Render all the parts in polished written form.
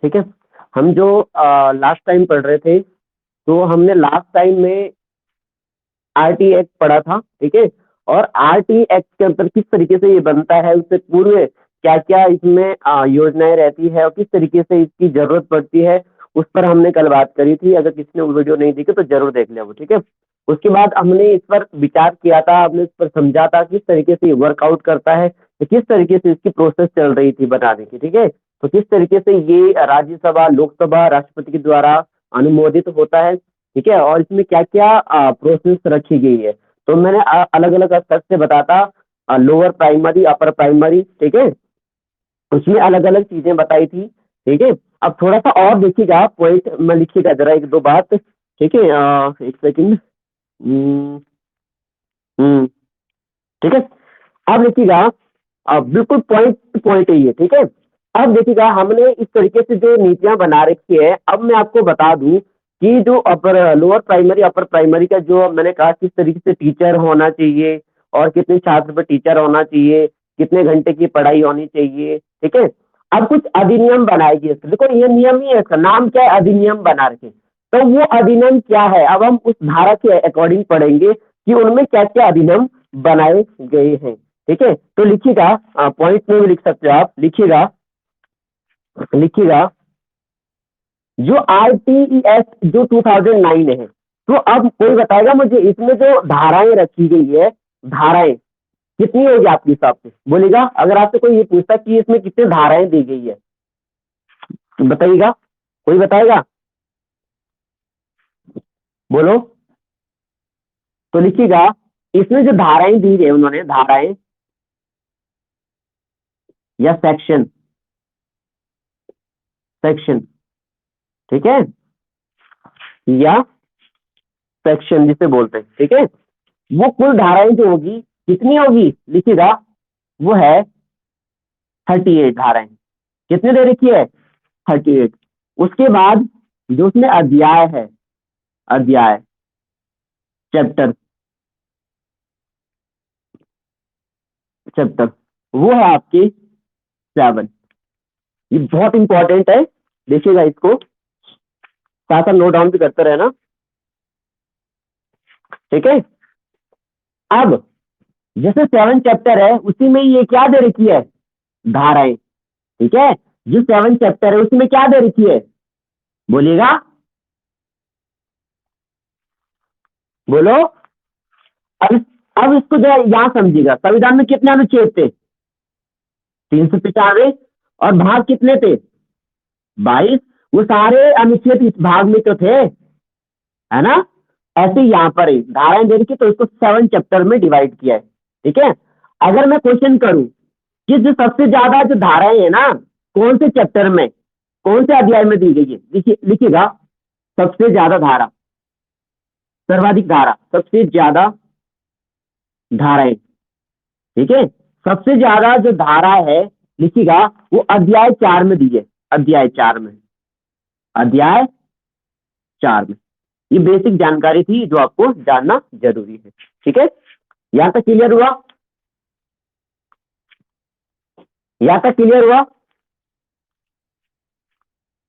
ठीक है। हम जो लास्ट टाइम पढ़ रहे थे, तो हमने लास्ट टाइम में आरटी एक्ट पढ़ा था, ठीक है। और आरटी एक्ट के अंदर किस तरीके से ये बनता है, उससे पूर्व क्या क्या इसमें योजनाएं रहती है और किस तरीके से इसकी जरूरत पड़ती है, उस पर हमने कल बात करी थी। अगर किसी ने वो वीडियो नहीं देखी तो जरूर देख ले वो, ठीक है। उसके बाद हमने इस पर विचार किया था, हमने इस पर समझा था किस तरीके से ये वर्कआउट करता है, तो किस तरीके से इसकी प्रोसेस चल रही थी बनाने की, ठीक है। तो किस तरीके से ये राज्यसभा, लोकसभा, राष्ट्रपति के द्वारा अनुमोदित होता है, ठीक है। और इसमें क्या क्या प्रोसेस रखी गई है, तो मैंने अलग अलग स्तर से बताता, लोअर प्राइमरी, अपर प्राइमरी, ठीक है। उसमें अलग अलग चीजें बताई थी, ठीक है। अब थोड़ा सा और देखिएगा, पॉइंट में लिखिएगा जरा एक दो बात, ठीक है। एक सेकंड। हम्म, हम्म, ठीक है। अब देखिएगा, अब बिल्कुल पॉइंट टू पॉइंट है ये, ठीक है। अब देखिएगा, हमने इस तरीके से जो नीतियां बना रखी है, अब मैं आपको बता दूं कि जो upper lower primary, upper primary का जो मैंने कहा किस तरीके से टीचर होना चाहिए और कितने छात्र पर टीचर होना चाहिए, कितने घंटे की पढ़ाई होनी चाहिए, ठीक है। अब कुछ अधिनियम बनाएगी इसके, देखो ये नियम ही है, इसका नाम क्या है, अधिनियम बना रखे। तो वो अधिनियम क्या है, अब हम उस धारा के अकॉर्डिंग पढ़ेंगे कि उनमें क्या क्या अधिनियम बनाए गए हैं, ठीक है। तो लिखिएगा, पॉइंट में भी लिख सकते हो आप, लिखिएगा, लिखिएगा जो आरटीईएस जो 2009 है। तो अब कोई बताएगा मुझे, इसमें जो धाराएं रखी गई है, धाराएं कितनी होगी आपके हिसाब से, बोलेगा। अगर आपसे कोई ये पूछता कि इसमें कितनी धाराएं दी गई है, तो बताइएगा, कोई बताएगा, बोलो। तो लिखिएगा, इसमें जो धाराएं दी गई उन्होंने, धाराएं या सेक्शन, सेक्शन, ठीक है, या सेक्शन जिसे बोलते हैं, ठीक है। वो कुल धाराएं जो होगी कितनी होगी, लिखिएगा, वो है 38 धाराएं। कितने दे रखी है, 38। उसके बाद जो उसमें अध्याय है, अध्याय, चैप्टर, चैप्टर, वो है आपकी 7। ये बहुत इंपॉर्टेंट है, देखिएगा इसको, साथ साथ नोट डाउन भी करते रहना, ठीक है। अब जैसे 7 चैप्टर है, उसी में ये क्या दे रखी है, धाराएं, ठीक है। जो 7 चैप्टर है उसमें क्या दे रखी है, बोलिएगा, बोलो। अब अब इसको जरा यहाँ समझिएगा, संविधान में कितने अनुच्छेद थे, 395। और भाग कितने थे, 22। वो सारे अनुच्छेद इस भाग में तो थे, है ना। ऐसे यहाँ पर ही धाराएं दे रखी, तो इसको 7 चैप्टर में डिवाइड किया है, ठीक है। अगर मैं क्वेश्चन करूं कि जो सबसे ज्यादा जो धाराएं है ना, कौन से चैप्टर में, कौन से अध्याय में दी गई है, लिखिएगा, सबसे ज्यादा धारा, सर्वाधिक धारा, सबसे ज्यादा धाराएं, ठीक है। सबसे ज्यादा जो धारा है, लिखिएगा, वो अध्याय 4 में दी है, अध्याय 4 में, अध्याय 4 में। ये बेसिक जानकारी थी जो आपको जानना जरूरी है, ठीक है। यहां तक क्लियर हुआ, यहां तक क्लियर हुआ,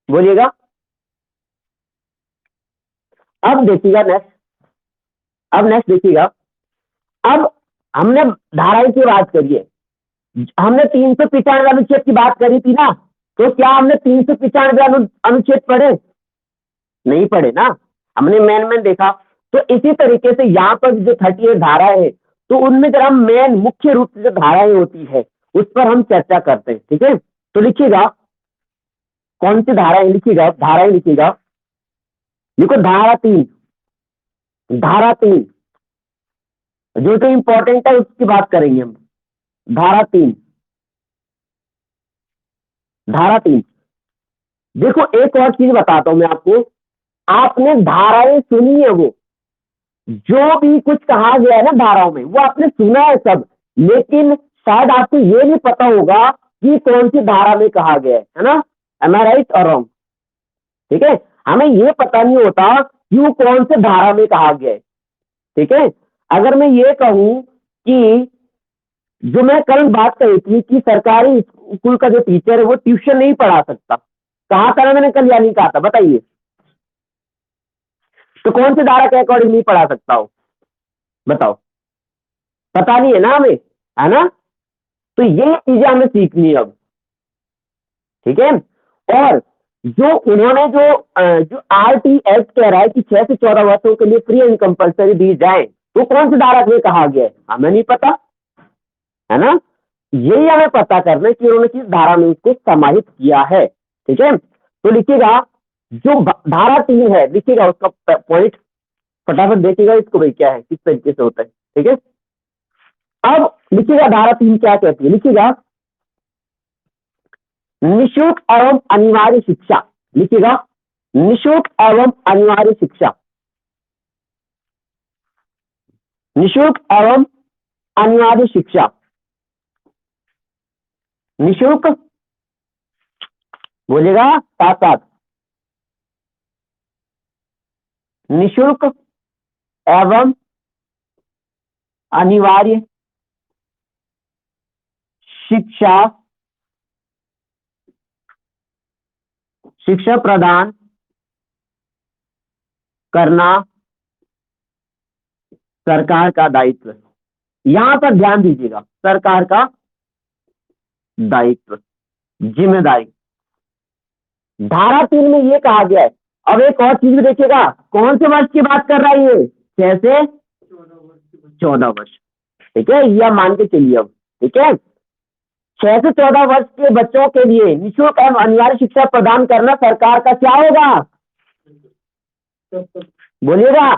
बोलिएगा। अब देखिएगा नेक्स्ट, अब नेक्स्ट देखिएगा। अब हमने धाराएं की बात करी है, हमने 395 अनुच्छेद की बात करी थी ना, तो क्या हमने 395 अनुच्छेद पढ़े, नहीं पढ़े ना, हमने मेन मेन देखा। तो इसी तरीके से यहाँ पर जो 38 धाराएं है, तो उनमें जरा मेन मुख्य रूप से जो धाराएं होती है उस पर हम चर्चा करते हैं, ठीक है। तो लिखिएगा, कौन सी धाराएं, लिखिएगा, धाराएं लिखिएगा, देखो धारा 3, धारा 3 जो तो इंपॉर्टेंट है उसकी बात करेंगे हम। धारा 3, धारा 3, देखो एक और चीज बताता हूं मैं आपको, आपने धाराएं सुनी है, वो जो भी कुछ कहा गया है ना धाराओं में, वो आपने सुना है सब, लेकिन शायद आपको ये नहीं पता होगा कि कौन सी धारा में कहा गया है ना। एम आई राइट और रॉन्ग, ठीक है। हमें ये पता नहीं होता कि वो कौन से धारा में कहा गया है, ठीक है। अगर मैं ये कहूं कि जो मैं कल बात कही थी कि सरकारी स्कूल का जो टीचर है वो ट्यूशन नहीं पढ़ा सकता, कहा था ना मैंने कल या नहीं कहा था, बताइए। तो कौन सी धारा के अकॉर्डिंग नहीं पढ़ा सकता हूं, बताओ। पता नहीं है ना हमें, है ना। तो ये चीजें हमें सीखनी है अब, ठीक है। और जो उन्होंने जो आरटी एक्ट कह रहा है कि 6 से 14 वर्षों के लिए फ्री एंड कंपलसरी दी जाए, तो कौन सी धारा में कहा गया है हमें नहीं पता, है ना। यही हमें पता करना है कि उन्होंने किस धारा में उसको समाहित किया है, ठीक है। तो लिखिएगा जो धारा 3 है, लिखिएगा उसका पॉइंट फटाफट देखिएगा इसको भाई क्या है, किस तरीके से होता है, ठीक है। अब लिखिएगा धारा 3 क्या कहती है, लिखिएगा निःशुल्क एवं अनिवार्य शिक्षा, लिखिएगा निःशुल्क एवं अनिवार्य शिक्षा, निःशुल्क एवं अनिवार्य शिक्षा, निःशुल्क बोलिएगा साथ साथ, निःशुल्क एवं अनिवार्य शिक्षा, शिक्षा प्रदान करना सरकार का दायित्व है। यहां पर ध्यान दीजिएगा, सरकार का दायित्व, जिम्मेदारी, धारा 3 में ये कहा गया है। अब एक और चीज भी देखिएगा, कौन से वर्ष की बात कर रहा है ये, 6 से 14 वर्ष, ठीक है। यह मान के चलिए अब, ठीक है। 6 से 14 वर्ष के बच्चों के लिए निःशुल्क एवं अनिवार्य शिक्षा प्रदान करना सरकार का क्या होगा, बोलिएगा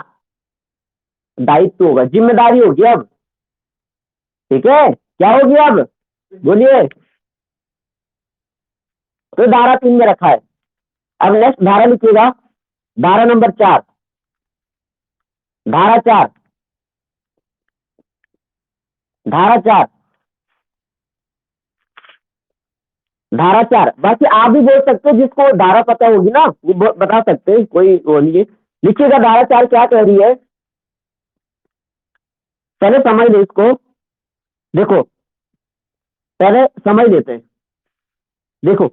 दायित्व होगा, जिम्मेदारी होगी अब, ठीक है। क्या होगी अब, बोलिए। तो धारा 3 में रखा है। अब नेक्स्ट धारा लिखिएगा, धारा नंबर 4, धारा 4, धारा 4, धारा 4। बाकी आप भी बोल सकते हो, जिसको धारा पता होगी ना वो बता सकते हैं, कोई वो नहीं है। लिखिएगा धारा 4 क्या कह रही है, पहले समझ लो इसको, देखो पहले समझ लेते हैं। देखो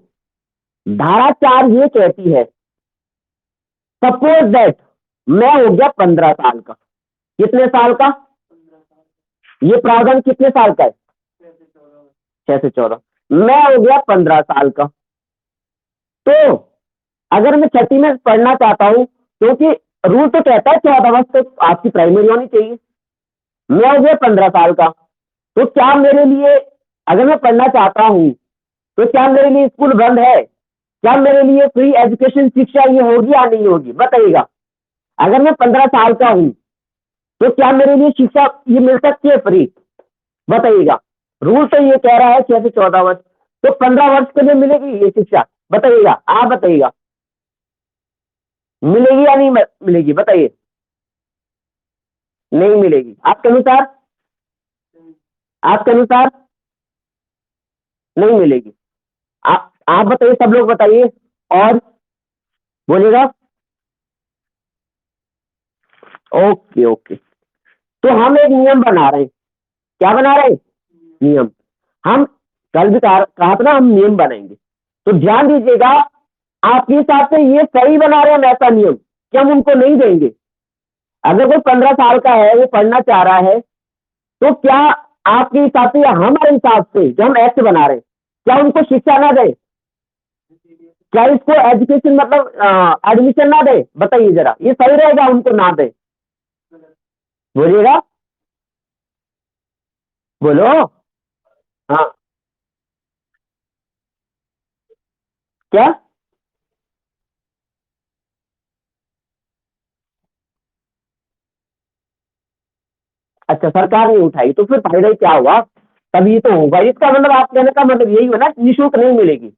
धारा 4 ये कहती है, सपोज दैट मैं हो गया 15 साल का, कितने साल का, ये प्रावधान कितने साल का है, 6 से 14, मैं हो गया 15 साल का। तो अगर मैं छठी में पढ़ना चाहता हूं, क्योंकि रूल तो कहता है 14 वर्ष तक आपकी प्राइमरी होनी चाहिए, मैं हो गया 15 साल का, तो क्या मेरे लिए, अगर मैं पढ़ना चाहता हूं तो क्या मेरे लिए स्कूल बंद है, क्या मेरे लिए फ्री एजुकेशन शिक्षा ये होगी या नहीं होगी, बताइएगा। अगर मैं 15 साल का हूं तो क्या मेरे लिए शिक्षा ये मिल सकती है फ्री, बताइएगा। रूल तो ये कह रहा है 6 से 14 वर्ष, तो 15 वर्ष के लिए मिलेगी ये शिक्षा, बताइएगा, आप बताइएगा मिलेगी या नहीं मिलेगी, बताइए। नहीं मिलेगी आपके अनुसार, आपके अनुसार नहीं मिलेगी। आप बताइए, सब लोग बताइए और बोलिएगा। ओके ओके, तो हम एक नियम बना रहे हैं, क्या बना रहे हैं, नियम। हम कल भी कहा था ना हम नियम बनाएंगे, तो ध्यान दीजिएगा, आपके हिसाब से ये सही बना रहे हैं हम ऐसा नियम कि हम उनको नहीं देंगे। अगर कोई 15 साल का है वो पढ़ना चाह रहा है, तो क्या आपके हिसाब से या हमारे हिसाब से जो हम एक्ट बना रहे हैं, क्या उनको शिक्षा ना दे, क्या इसको एजुकेशन मतलब एडमिशन ना दे, बताइए जरा, ये सही रहेगा उनको ना दे, बोलिएगा, बोलो। हाँ, क्या, अच्छा सरकार ने उठाई तो फिर फायदा ही क्या हुआ, तभी तो होगा, इसका मतलब आप कहने का मतलब यही हो ना, निःशुल्क नहीं मिलेगी।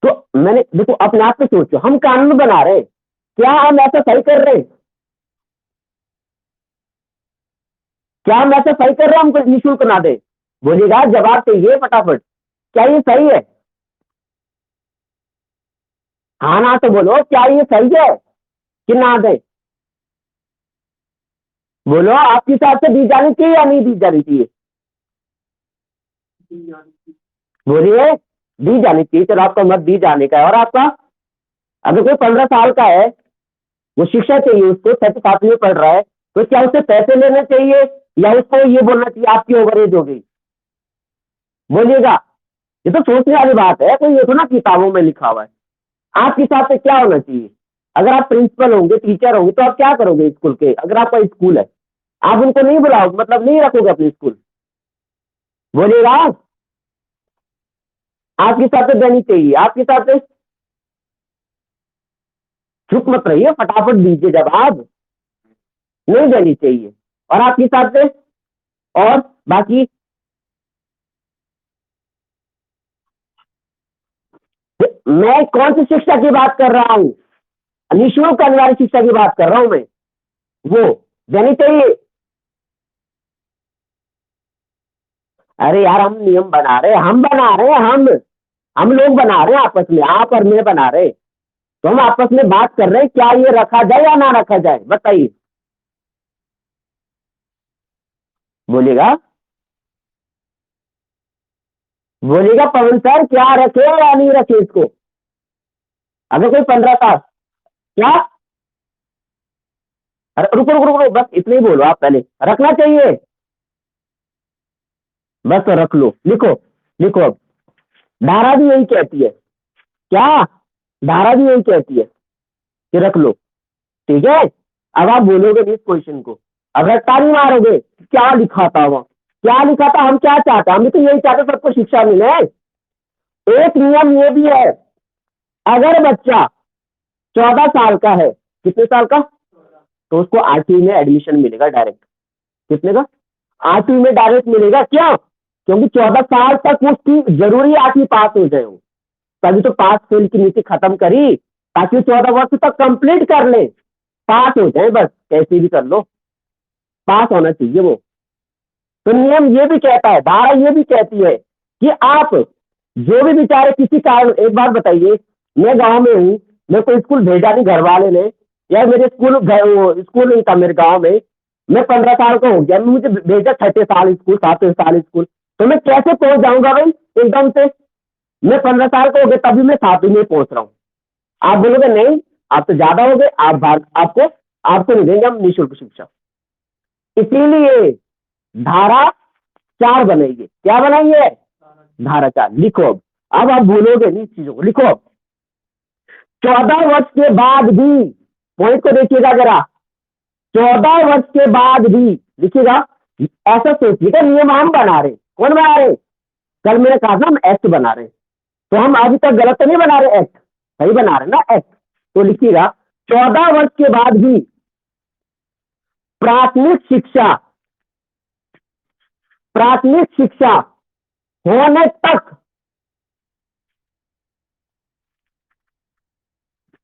तो मैंने देखो अपने आप पे सोचो, हम कानून बना रहे हैं, क्या हम ऐसा सही कर रहे हैं, क्या हम ऐसा सही कर रहे हैं हमको निःशुल्क ना दे, बोलिएगा, जवाब चाहिए फटाफट, क्या ये सही है, हाँ ना तो बोलो, क्या ये सही है कि ना दे, बोलो आपके हिसाब से दी जानी चाहिए या नहीं दी जानी चाहिए, बोलिए। दी जानी चाहिए। चलो आपका मत दी जाने का है। और आपका अगर कोई 15 साल का है, वो शिक्षा चाहिए उसको, 7वीं में पढ़ रहा है, तो क्या उससे पैसे लेने चाहिए या उसको ये बोलना चाहिए आपकी ओवर एज हो गई? बोलिएगा। ये तो सोचने वाली बात है, कोई ये तो ना किताबों में लिखा हुआ है। आपके हिसाब से क्या होना चाहिए? अगर आप प्रिंसिपल होंगे, टीचर होंगे, तो आप क्या करोगे स्कूल के? अगर आपका स्कूल है, आप उनको नहीं बुलाओगे, मतलब नहीं रखोगे अपने स्कूल? बोलिएगा। आपके हिसाब से देनी चाहिए, आपके हिसाब से? चुप मत रहिए, फटाफट दीजिए जवाब। नहीं देनी चाहिए। और आपके हिसाब से? और बाकी मैं कौन सी शिक्षा की बात कर रहा हूं? निःशुल्क अनिवार्य शिक्षा की बात कर रहा हूं मैं। वो देनी चाहिए। अरे यार, हम नियम बना रहे हैं, हम बना रहे हैं, हम लोग बना रहे हैं आपस में, आप और मैं बना रहे। तो हम आपस में बात कर रहे हैं, क्या ये रखा जाए या ना रखा जाए, बताइए। बोलिएगा। बोलिएगा पवन सर, क्या रखे या नहीं रखे इसको? अगर कोई 15 साल, क्या? अरे रुको रुको रुको, बस इतना ही बोलो आप पहले, रखना चाहिए। बस तो रख लो, लिखो। लिखो अब। धारा भी यही कहती है। क्या? धारा भी यही कहती है कि रख लो। ठीक है। अब आप बोलोगे नहीं इस क्वेश्चन को, अब रट्टा नहीं मारोगे क्या लिखा था वहां, क्या लिखा था, हम क्या चाहते हैं? हम भी तो यही चाहते सबको शिक्षा मिले। एक नियम ये भी है, अगर बच्चा 14 साल का है, कितने साल का, तो उसको 8वीं में एडमिशन मिलेगा डायरेक्ट। कितने का? 8वीं में डायरेक्ट मिलेगा। क्यों? क्योंकि 14 साल तक उसकी जरूरी 8वीं पास हो जाए वो। तभी तो पास फेल की नीति खत्म करी, ताकि 14 वर्ष तक कंप्लीट कर ले, पास हो जाए, बस कैसे भी कर लो, पास होना चाहिए वो। तो नियम ये भी कहता है, धारा ये भी कहती है कि आप जो भी बेचारे किसी कारण, एक बात बताइए, मैं गांव में हूँ, मेरे को स्कूल भेजा नहीं घर वाले ने, या मेरे स्कूल नहीं था मेरे गांव में, मैं 15 साल का हो गया, मुझे भेजा 6ठे साल स्कूल, 7वें साल स्कूल, तो मैं कैसे पहुंच जाऊंगा भाई एकदम से? मैं 15 साल का हो गया तभी मैं 7वीं में पहुंच रहा हूँ। आप बोलोगे नहीं, आप तो ज्यादा हो गए, आपको आपको नहीं देंगे हम निःशुल्क शिक्षा। इसीलिए धारा 4 बनाइए। क्या बनाइए? धारा 4 लिखो अब आप भूलोगे नहीं चीजों को, लिखो अब। 14 वर्ष के बाद भी, पॉइंट को देखिएगा जरा, 14 वर्ष के बाद भी, लिखिएगा। ऐसा सोचिएगा, नियम हम बना रहे, कौन बना रहे? कल मैंने कहा था हम एक्ट बना रहे, तो हम अभी तक गलत तो नहीं बना रहे, एक्ट सही बना रहे ना, एक्ट। तो लिखिएगा, 14 वर्ष के बाद भी प्राथमिक शिक्षा, प्राथमिक शिक्षा होने तक,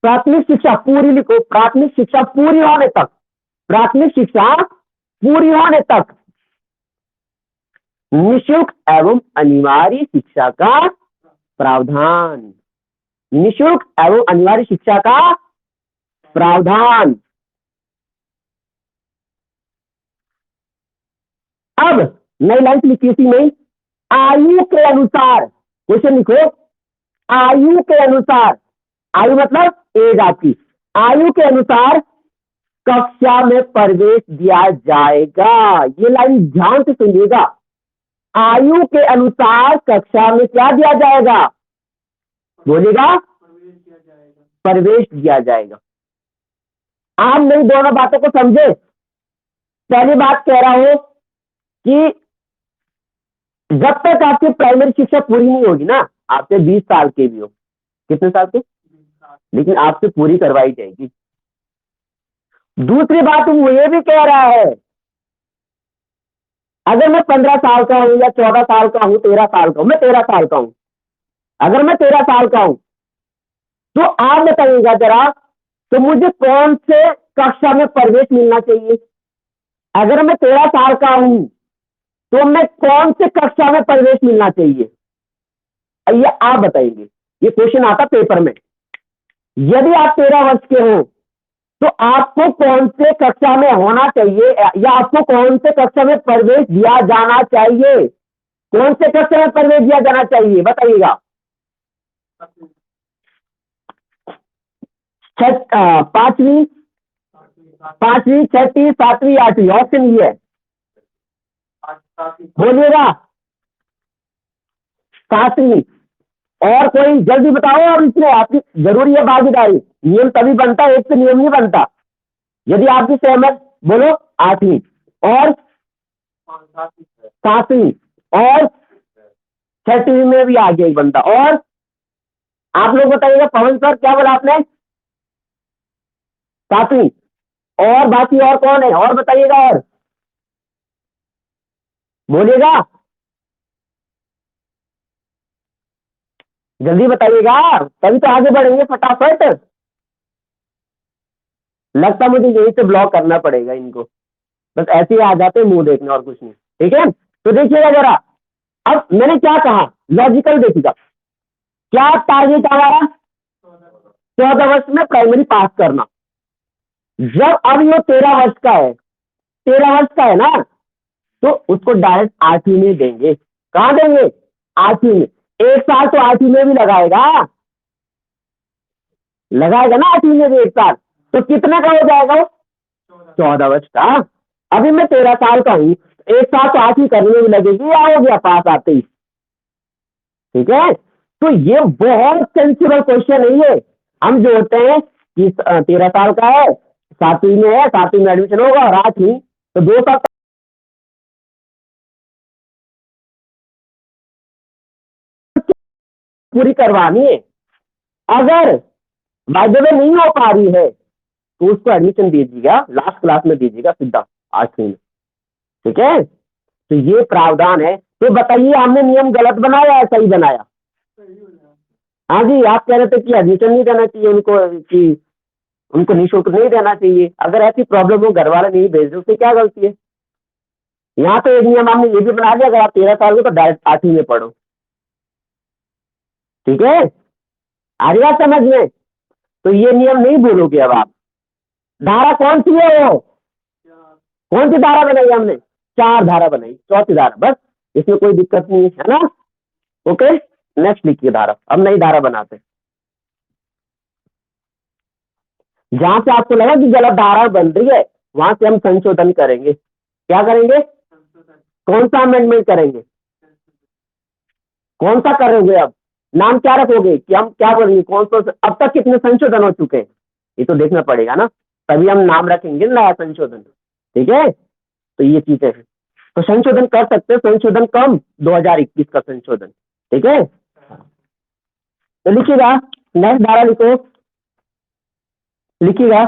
प्राथमिक शिक्षा पूरी, लिखो, प्राथमिक शिक्षा पूरी होने तक, प्राथमिक शिक्षा पूरी होने तक निःशुल्क एवं अनिवार्य शिक्षा का प्रावधान, निःशुल्क एवं अनिवार्य शिक्षा का प्रावधान। अब नई लाइन लिखी इसी में, आयु के अनुसार, क्वेश्चन लिखो, आयु के अनुसार, आयु मतलब एज आपकी, आयु के अनुसार कक्षा में प्रवेश दिया जाएगा। ये लाइन ध्यान से सुनिएगा, आयु के अनुसार कक्षा में क्या दिया जाएगा? बोलिएगा। प्रवेश दिया जाएगा। आप मेरी दोनों बातों को समझे। पहली बात कह रहा हूं कि जब तक आपकी प्राइमरी शिक्षा पूरी नहीं होगी ना, आपसे 20 साल के भी हो, कितने साल के, लेकिन आपसे पूरी करवाई जाएगी। दूसरी बात वो ये भी कह रहा है, अगर मैं 15 साल का हूं या 14 साल का हूं, 13 साल का हूं, मैं 13 साल का हूं, अगर मैं 13 साल का हूं, तो आप बताइएगा जरा, तो मुझे कौन से कक्षा में प्रवेश मिलना चाहिए? अगर मैं 13 साल का हूं, तो मैं कौन से कक्षा में प्रवेश मिलना चाहिए? ये आप बताइए। ये क्वेश्चन आता पेपर में। यदि आप 13 वर्ष के हो, तो आपको कौन से कक्षा में होना चाहिए, या आपको कौन से कक्षा में प्रवेश दिया जाना चाहिए? कौन से कक्षा में प्रवेश दिया जाना चाहिए, बताइएगा। पांचवी, छठी, सातवीं, आठवीं, ऑप्शन ये है। बोलिएगा सातवीं। और कोई जल्दी बताओ। और इसमें आपकी जरूरी है भागीदारी, नियम तभी बनता है, एक से नियम नहीं बनता। यदि आपकी सहमत, बोलो। आठवीं और सातवीं और छठवीं में भी आ गया एक बंदा। और आप लोग बताइएगा, पवन सर क्या बोला आपने? सातवीं। और बाकी और कौन है? और बताइएगा, और बोलिएगा, जल्दी बताइएगा, तभी तो आगे बढ़ेंगे फटाफट। लगता मुझे यही से ब्लॉक करना पड़ेगा इनको, बस ऐसे ही आ जाते हैं मुंह देखने, और कुछ नहीं। ठीक है, तो देखिएगा जरा। अब मैंने क्या कहा, लॉजिकल देखिएगा। क्या टारगेट हमारा? 14 वर्ष में प्राइमरी पास करना। जब अब ये 13 वर्ष का है, 13 वर्ष का है ना, तो उसको डायरेक्ट 8वीं में देंगे। कहाँ देंगे? 8वीं में। एक साल तो 8वीं में भी लगाएगा, लगाएगा ना 8वीं में भी एक साल। तो कितने का हो जाएगा वो? 14 वर्ष का। अभी मैं 13 साल का हूँ, एक साल तो 8वीं करने में भी लगेगी, या हो गया पास आते ही। ठीक है, तो ये बहुत सेंसिबल क्वेश्चन है ये। हम जो होते हैं कि 13 साल का है, 7वीं में है, 7वीं में एडमिशन होगा, और 8वीं, तो 2 साल पूरी करवानी है। अगर बाय द वे नहीं हो पा रही है, तो उसको एडमिशन दीजिएगा, लास्ट क्लास में दीजिएगा सीधा 8वीं में। ठीक है, तो ये प्रावधान है। तो बताइए, हमने नियम गलत बनाया या सही बनाया? हाँ जी, आप कह रहे थे कि एडमिशन नहीं देना चाहिए उनको, कि उनको निःशुल्क नहीं देना चाहिए। अगर ऐसी प्रॉब्लम हो, घर वाले नहीं भेज रहे, उससे क्या गलती है? यहाँ तो एक नियम हमने ये भी बना दिया, अगर आप 13 साल के तो डायरेक्ट 8वीं में पढ़ो। ठीक है, आ रही बात समझ में? तो ये नियम नहीं भूलोगे अब आप। धारा कौन सी है वो? कौन सी धारा बनाई हमने? 4 धारा बनाई, चौथी धारा, बस। इसमें कोई दिक्कत नहीं है ना? ओके, नेक्स्ट लिखिए धारा। अब नई धारा बनाते हैं। जहां से आपको लगा कि गलत धारा बन रही है, वहां से हम संशोधन करेंगे। क्या करेंगे? कौन सा अमेंडमेंट करेंगे? कौन सा करोगे अब? नाम क्या रखोगे, कि हम क्या बोलेंगे, कौन सा? अब तक कितने संशोधन हो चुके हैं, ये तो देखना पड़ेगा ना, तभी हम नाम रखेंगे नया संशोधन। ठीक है, तो ये चीजें हैं। तो संशोधन कर सकते हैं, संशोधन कम 2021 का संशोधन। ठीक है, तो लिखिएगा, नेक्स्ट धारा लिखो, लिखिएगा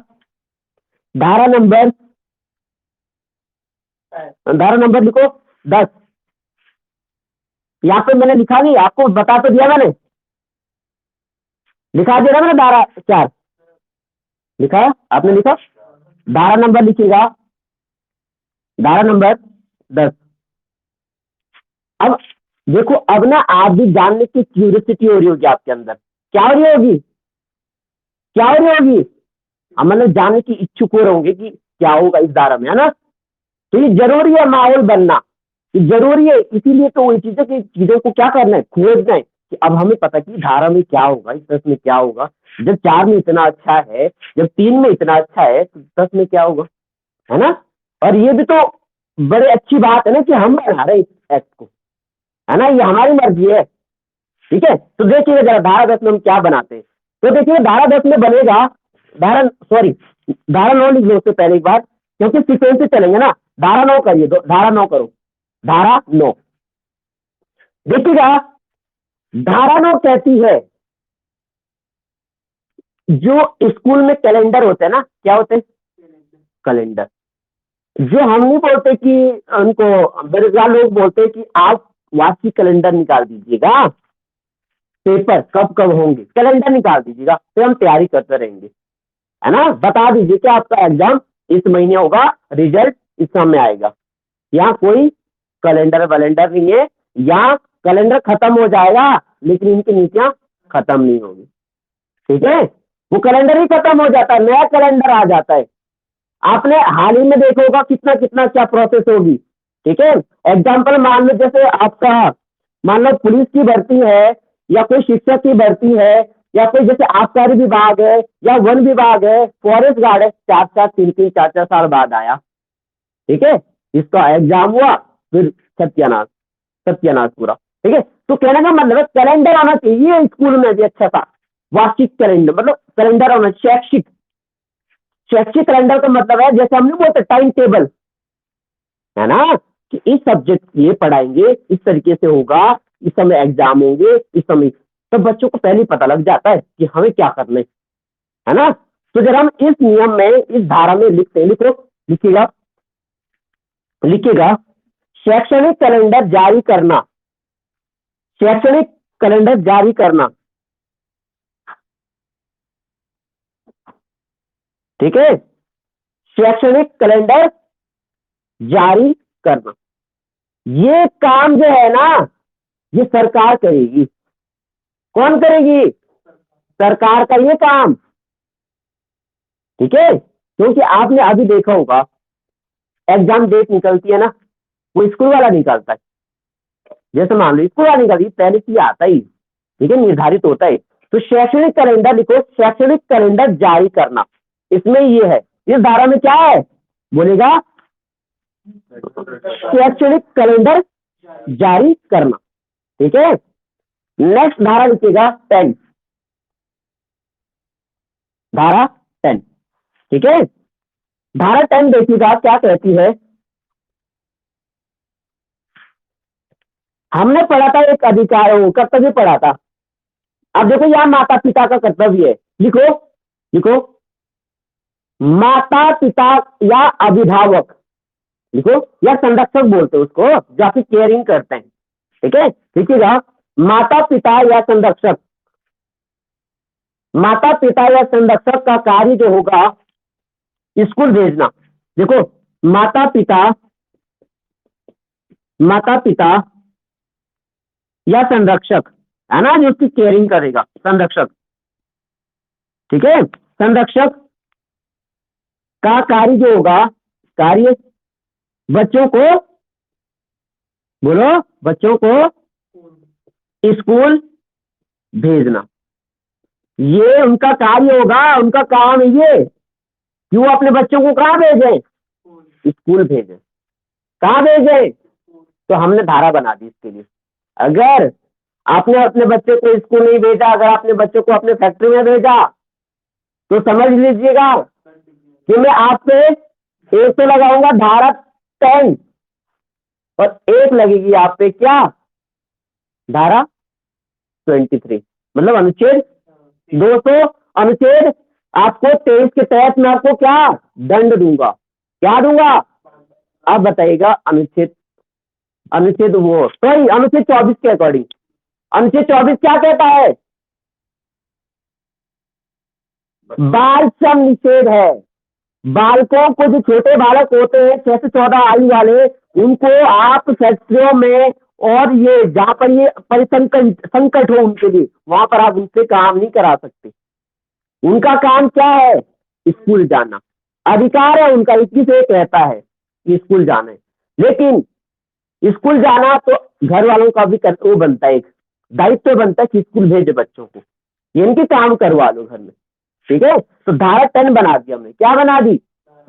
धारा नंबर लिखो 10। यहाँ पे मैंने लिखा नहीं, आपको बता तो दिया मैंने, लिखा दिया ना मैंने, धारा 4 लिखा, आपने लिखा। धारा नंबर लिखिएगा, धारा नंबर 10। अब देखो, अब ना आप भी जानने की क्यूरियोसिटी हो रही होगी आपके अंदर। क्या हो रही होगी? क्या हो रही होगी? हम मतलब जानने की इच्छुक हो रहे होंगे कि क्या होगा इस धारा में, है ना? तो ये जरूरी है माहौल बनना, ये जरूरी है। इसीलिए तो वही चीजें कि चीजों को क्या करना है, खोजना है कि अब हमें पता कि धारा में क्या होगा, इस 10 में क्या होगा। जब 4 में इतना अच्छा है, जब 3 में इतना अच्छा है, तो 10 में क्या होगा, है ना? और ये भी तो बड़े अच्छी बात है ना कि हम बना रहे इस एक्ट को, है ना? ये हमारी मर्जी है। ठीक है, तो देखिए जरा धारा 10 में हम क्या बनाते हैं। तो देखिए धारा 10 में बनेगा, धारा सॉरी धारा 9 लिख लो उससे पहले एक बार, क्योंकि सीक्वेंस से चलेंगे ना। धारा 9 करिए, धारा 9 करो, धारा 9। देखिएगा, धारा 9 कहती है, जो स्कूल में कैलेंडर होते हैं ना, क्या होते हैं? कैलेंडर। जो हम नहीं बोलते कि उनको, बेरोजगार लोग बोलते हैं कि आप वार्षिक कैलेंडर निकाल दीजिएगा, पेपर कब कब होंगे, कैलेंडर निकाल दीजिएगा, तो हम तैयारी करते रहेंगे, है ना? बता दीजिए कि आपका एग्जाम इस महीने होगा, रिजल्ट इस समय आएगा। यहाँ कोई कैलेंडर वैलेंडर नहीं है, यहाँ कैलेंडर खत्म हो जाएगा, लेकिन इनकी नीतियां खत्म नहीं होगी। ठीक है, वो कैलेंडर ही खत्म हो जाता है, नया कैलेंडर आ जाता है। आपने हाल ही में देखा होगा कितना कितना क्या प्रोसेस होगी। ठीक है, एग्जाम्पल मान लो, जैसे आपका मान लो पुलिस की भर्ती है, या कोई शिक्षक की भर्ती है, या कोई जैसे आबकारी विभाग है या वन विभाग है, फॉरेस्ट गार्ड है, 4-4 3-3 4-4 साल बाद आया। ठीक है, इसका एग्जाम हुआ, फिर सत्यानाश, सत्यानाश पूरा। ठीक है, तो कहने का मतलब है कैलेंडर आना चाहिए स्कूल में भी अच्छा सा, वार्षिक कैलेंडर, मतलब कैलेंडर होना, शैक्षिक, शैक्षिक कैलेंडर का मतलब है जैसे हमने बोलते टाइम टेबल, है ना, कि इस सब्जेक्ट ये पढ़ाएंगे, इस तरीके से होगा, इस समय एग्जाम होंगे, इस समय, तो बच्चों को पहले ही पता लग जाता है कि हमें क्या करना है ना। तो जब हम इस नियम में, इस धारा में लिखते हैं, लिखो, लिखिएगा, लिखिएगा, शैक्षणिक कैलेंडर जारी करना, शैक्षणिक कैलेंडर जारी करना। ठीक है, शैक्षणिक कैलेंडर जारी करना, ये काम जो है ना, ये सरकार करेगी। कौन करेगी? सरकार का ये काम। ठीक है, क्योंकि आपने अभी देखा होगा एग्जाम डेट निकलती है ना, वो स्कूल वाला निकालता है। जैसे मान लो स्कूल वाला निकालती, पहले से आता ही, ठीक है, निर्धारित होता है। तो शैक्षणिक कैलेंडर लिखो, शैक्षणिक कैलेंडर जारी करना, इसमें ये है, इस धारा में क्या है बोलेगा, शैक्षणिक कैलेंडर जारी करना। ठीक है, नेक्स्ट धारा लिखिएगा 10, धारा 10। ठीक है, धारा 10 देखिएगा क्या कहती है। हमने पढ़ा था एक अधिकार, कर्तव्य पढ़ा था। अब देखो यहाँ माता पिता का कर्तव्य है, लिखो, लिखो, माता पिता या अभिभावक, लिखो, या संरक्षक बोलते हैं उसको, जो आपकी केयरिंग करते हैं। ठीक है, लिखिएगा, माता पिता या संरक्षक, माता पिता या संरक्षक का कार्य जो होगा स्कूल भेजना। देखो, माता पिता, माता पिता या संरक्षक, है ना, जो उसकी केयरिंग करेगा, संरक्षक। ठीक है, संरक्षक का कार्य जो होगा, कार्य बच्चों को, बोलो, बच्चों को स्कूल भेजना, ये उनका कार्य होगा, उनका काम है ये, कि वो अपने बच्चों को कहाँ भेजे, स्कूल भेजे। कहाँ भेजे? तो हमने धारा बना दी इसके लिए। अगर आपने अपने बच्चे को स्कूल नहीं भेजा, अगर आपने बच्चे को अपने फैक्ट्री में भेजा, तो समझ लीजिएगा कि मैं आप पे एक तो लगाऊंगा धारा 10 और एक लगेगी आप पे क्या, धारा 23, मतलब अनुच्छेद 200, अनुच्छेद आपको 23 के तहत मैं आपको क्या दंड दूंगा, क्या दूंगा। अब बताइएगा अनुच्छेद, अनुच्छेद वो सॉरी अनुच्छेद 24 के अकॉर्डिंग, अनुच्छेद 24 क्या कहता है, बाल श्रम निषेध है। बालकों को, जो छोटे बालक होते हैं 6 से 14 आयु वाले, उनको आप फैक्ट्रियों में और ये जहां पर ये परिसंकट संकट हो उनके लिए, वहां पर आप उनसे काम नहीं करा सकते। उनका काम क्या है, स्कूल जाना, अधिकार है उनका, इसी से कहता है कि स्कूल जाना है। लेकिन स्कूल जाना तो घर वालों का भी वो बनता है, एक दायित्व बनता है कि स्कूल भेजे बच्चों को, ये इनके काम करवा लो घर में। ठीक है, तो धारा 10 बना दी हमने, क्या बना दी,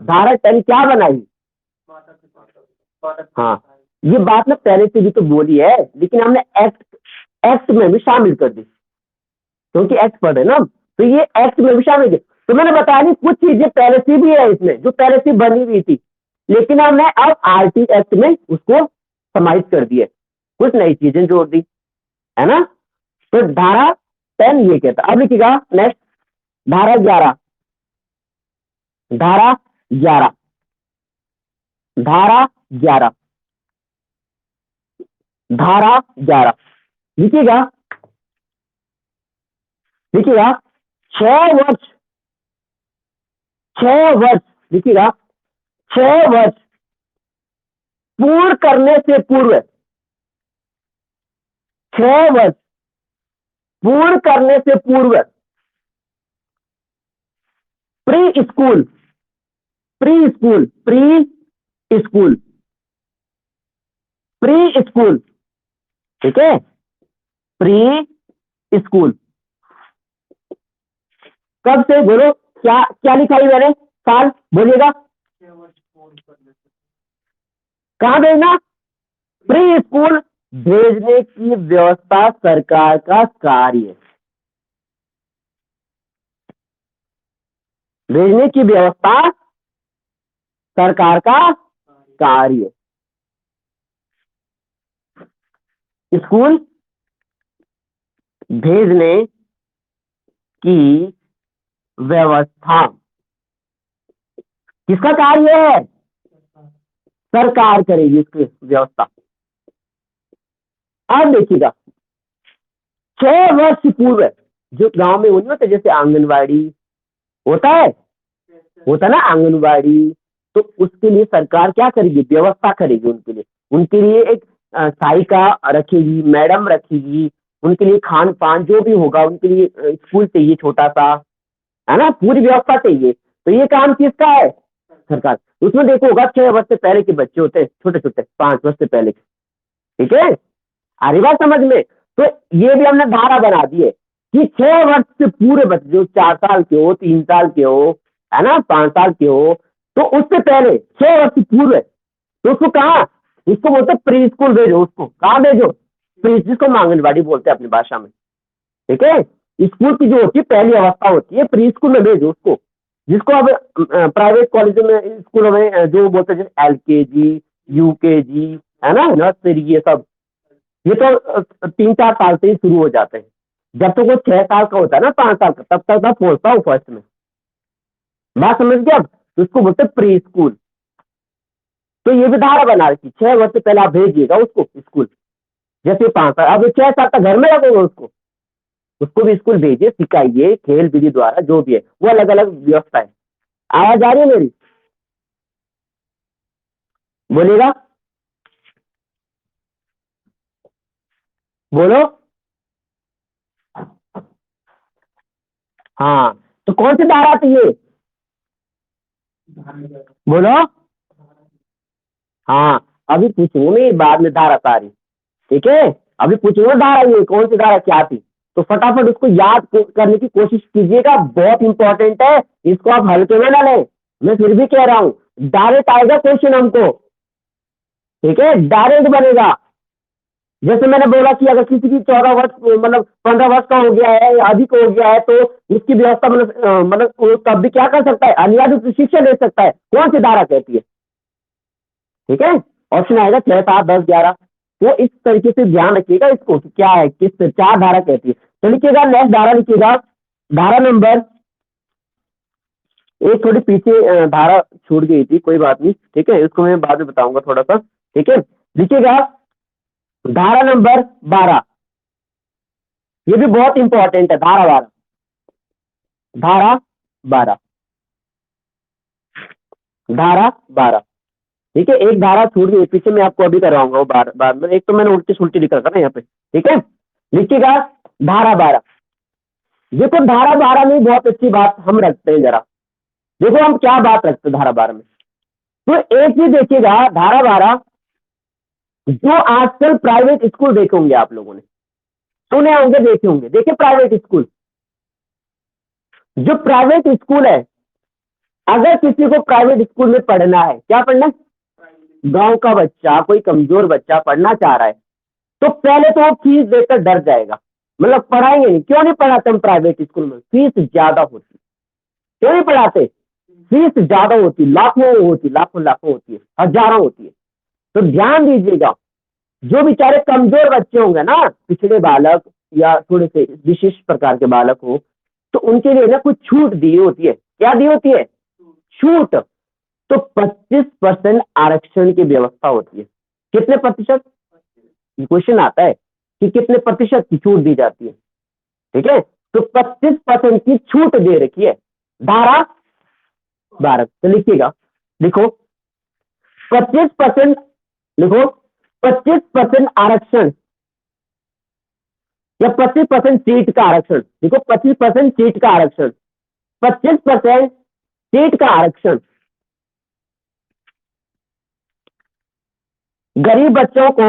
धारा 10 क्या बनाई। हाँ, ये बात ना पहले से भी तो बोली है, लेकिन हमने एक्ट, एक्ट में भी शामिल कर दी, क्योंकि एक्ट पढ़ रहे ना, तो ये एक्ट में भी शामिल है। तो मैंने बताया नहीं, कुछ चीजें पहले से भी है इसमें, जो पहले से बनी हुई थी, लेकिन हमने अब आरटी एक्ट में उसको समाहित कर दिया, कुछ नई चीजें जोड़ दी, है ना। तो धारा 10 ये कहता, अब लिखिएगा नेक्स्ट, धारा 11, धारा 11, धारा 11, धारा 11, लिखिएगा, लिखिएगा, 6 वर्ष, 6 वर्ष, लिखिएगा, 6 वर्ष पूर्ण करने से पूर्व, 6 वर्ष पूर्ण करने से पूर्व pre school, pre school, pre school, pre school, ठीक है, प्री स्कूल, कब से बोलो, क्या क्या लिखा है मैंने, साल बोलिएगा। कहाँ भेजना, प्री स्कूल भेजने की व्यवस्था सरकार का कार्य, भेजने की व्यवस्था सरकार का कार्य। स्कूल भेजने की व्यवस्था किसका कार्य है, सरकार करेगी इसकी व्यवस्था। अब देखिएगा, 6 वर्ष पूर्व जो गांव में नहीं होते, जैसे आंगनवाड़ी होता है, होता ना आंगनवाड़ी, तो उसके लिए सरकार क्या करेगी, व्यवस्था करेगी उनके लिए एक सहायिका रखेगी, मैडम रखेगी, उनके लिए खान पान जो भी होगा, उनके लिए स्कूल चाहिए छोटा सा, है ना, पूरी व्यवस्था चाहिए। तो ये काम किसका है, सरकार। उसमें देखो होगा 6 वर्ष से पहले के बच्चे होते हैं, छोटे छोटे 5 वर्ष से पहले, ठीक है, आ रही बात समझ में। तो ये भी हमने धारा बना दी है कि 6 वर्ष से पूरे बच्चे, जो 4 साल के हो, 3 साल के हो, है ना, 5 साल के हो, तो उससे पहले 6 वर्ष से पूर्व, तो उसको कहा, इसको बोलते प्री स्कूल भेजो, उसको कहाँ भेजो, प्री, जिसको आंगनबाड़ी बोलते हैं अपनी भाषा में, ठीक है। स्कूल की जो होती है पहली अवस्था होती है, प्री स्कूल में भेजो उसको, जिसको अब प्राइवेट कॉलेज में, स्कूलों में जो बोलते हैं LKG UKG, है ना, नर्सरी, ये सब, ये तो 3-4 साल से ही शुरू हो जाते हैं। जब तक वो 6 साल का होता है ना, 5 साल का, तब तक मैं पहुंचता हूँ फर्स्ट में, बात समझ गया। अब तो उसको बोलते हैं प्री स्कूल। तो ये भी धारा बना रखी, 6 वर्ष से पहले आप भेजिएगा उसको स्कूल, जैसे 5 साल, अब 6 साल तक घर में रखोगे उसको, उसको भी स्कूल भेजिए, सिखाइए, खेल विधि द्वारा जो भी है, वो अलग अलग व्यवस्था है। आवाज आ रही है मेरी, बोलिएगा, बोलो। हाँ, तो कौन सी धारा आती है, बोलो। हाँ, अभी पूछूंगा मैं, बाद में धारा सारी, ठीक है, अभी पूछूंगा धारा, ये कौन सी धारा क्या थी, तो फटाफट उसको याद करने की कोशिश कीजिएगा, बहुत इंपॉर्टेंट है, इसको आप हल्के में ना लें। मैं फिर भी कह रहा हूं, डायरेक्ट आएगा क्वेश्चन हमको, ठीक है, डायरेक्ट बनेगा। जैसे मैंने बोला कि अगर किसी की 14 वर्ष, मतलब 15 वर्ष का हो गया है या अधिक हो गया है, तो इसकी व्यवस्था मतलब वो तब भी क्या कर सकता है, अनिवार्य रूप से शिक्षा ले सकता है, कौन सी धारा कहती है, ठीक है। ऑप्शन आएगा 6, 7, 10, 11। तो इस तरीके से ध्यान रखिएगा इसको कि क्या है, किस 4 धारा कहती है। तो लिखिएगा, नेक्स्ट धारा लिखिएगा, धारा नंबर, एक थोड़ी पीछे धारा छूट गई थी, कोई बात नहीं, ठीक है, इसको मैं बाद में बताऊंगा थोड़ा सा, ठीक है। लिखिएगा धारा नंबर 12, ये भी बहुत इंपॉर्टेंट है, धारा 12, धारा 12, धारा 12, ठीक है। एक धारा छूट गई पीछे, मैं आपको अभी करवाऊंगा वो बाद में, एक तो मैंने उल्टी सुल्टी लिख रखा ना यहाँ पे, ठीक है। लिखिएगा धारा 12। देखो धारा 12 में बहुत अच्छी बात हम रखते हैं, जरा देखो हम क्या बात रखते हैं धारा 12 में। तो एक चीज देखिएगा, धारा 12, जो आजकल प्राइवेट स्कूल देखे होंगे आप लोगों ने, सुने होंगे, देखे होंगे, देखिए प्राइवेट स्कूल, जो प्राइवेट स्कूल है, अगर किसी को प्राइवेट स्कूल में पढ़ना है, क्या पढ़ना है, गांव का बच्चा, कोई कमजोर बच्चा पढ़ना चाह रहा है, तो पहले तो वो फीस देकर डर जाएगा, मतलब पढ़ाएंगे नहीं। क्यों नहीं पढ़ाते हम प्राइवेट स्कूल में, फीस ज्यादा होती, क्यों नहीं पढ़ाते, फीस ज्यादा होती, लाखों होती, लाखों लाखों होती है, हजारों होती है। तो ध्यान दीजिएगा, जो बेचारे कमजोर बच्चे होंगे ना, पिछड़े बालक या थोड़े से विशिष्ट प्रकार के बालक हो, तो उनके लिए ना कुछ छूट दी होती है, क्या दी होती है, छूट। तो 25% आरक्षण की व्यवस्था होती है। कितने प्रतिशत, क्वेश्चन आता है कि कितने प्रतिशत की छूट दी जाती है, ठीक है। तो 25% की छूट दे रखी है धारा 12। तो लिखिएगा, लिखो 25%, लिखो 25% आरक्षण या 25% सीट का आरक्षण, देखो 25% सीट का आरक्षण, 25% सीट का आरक्षण गरीब बच्चों को,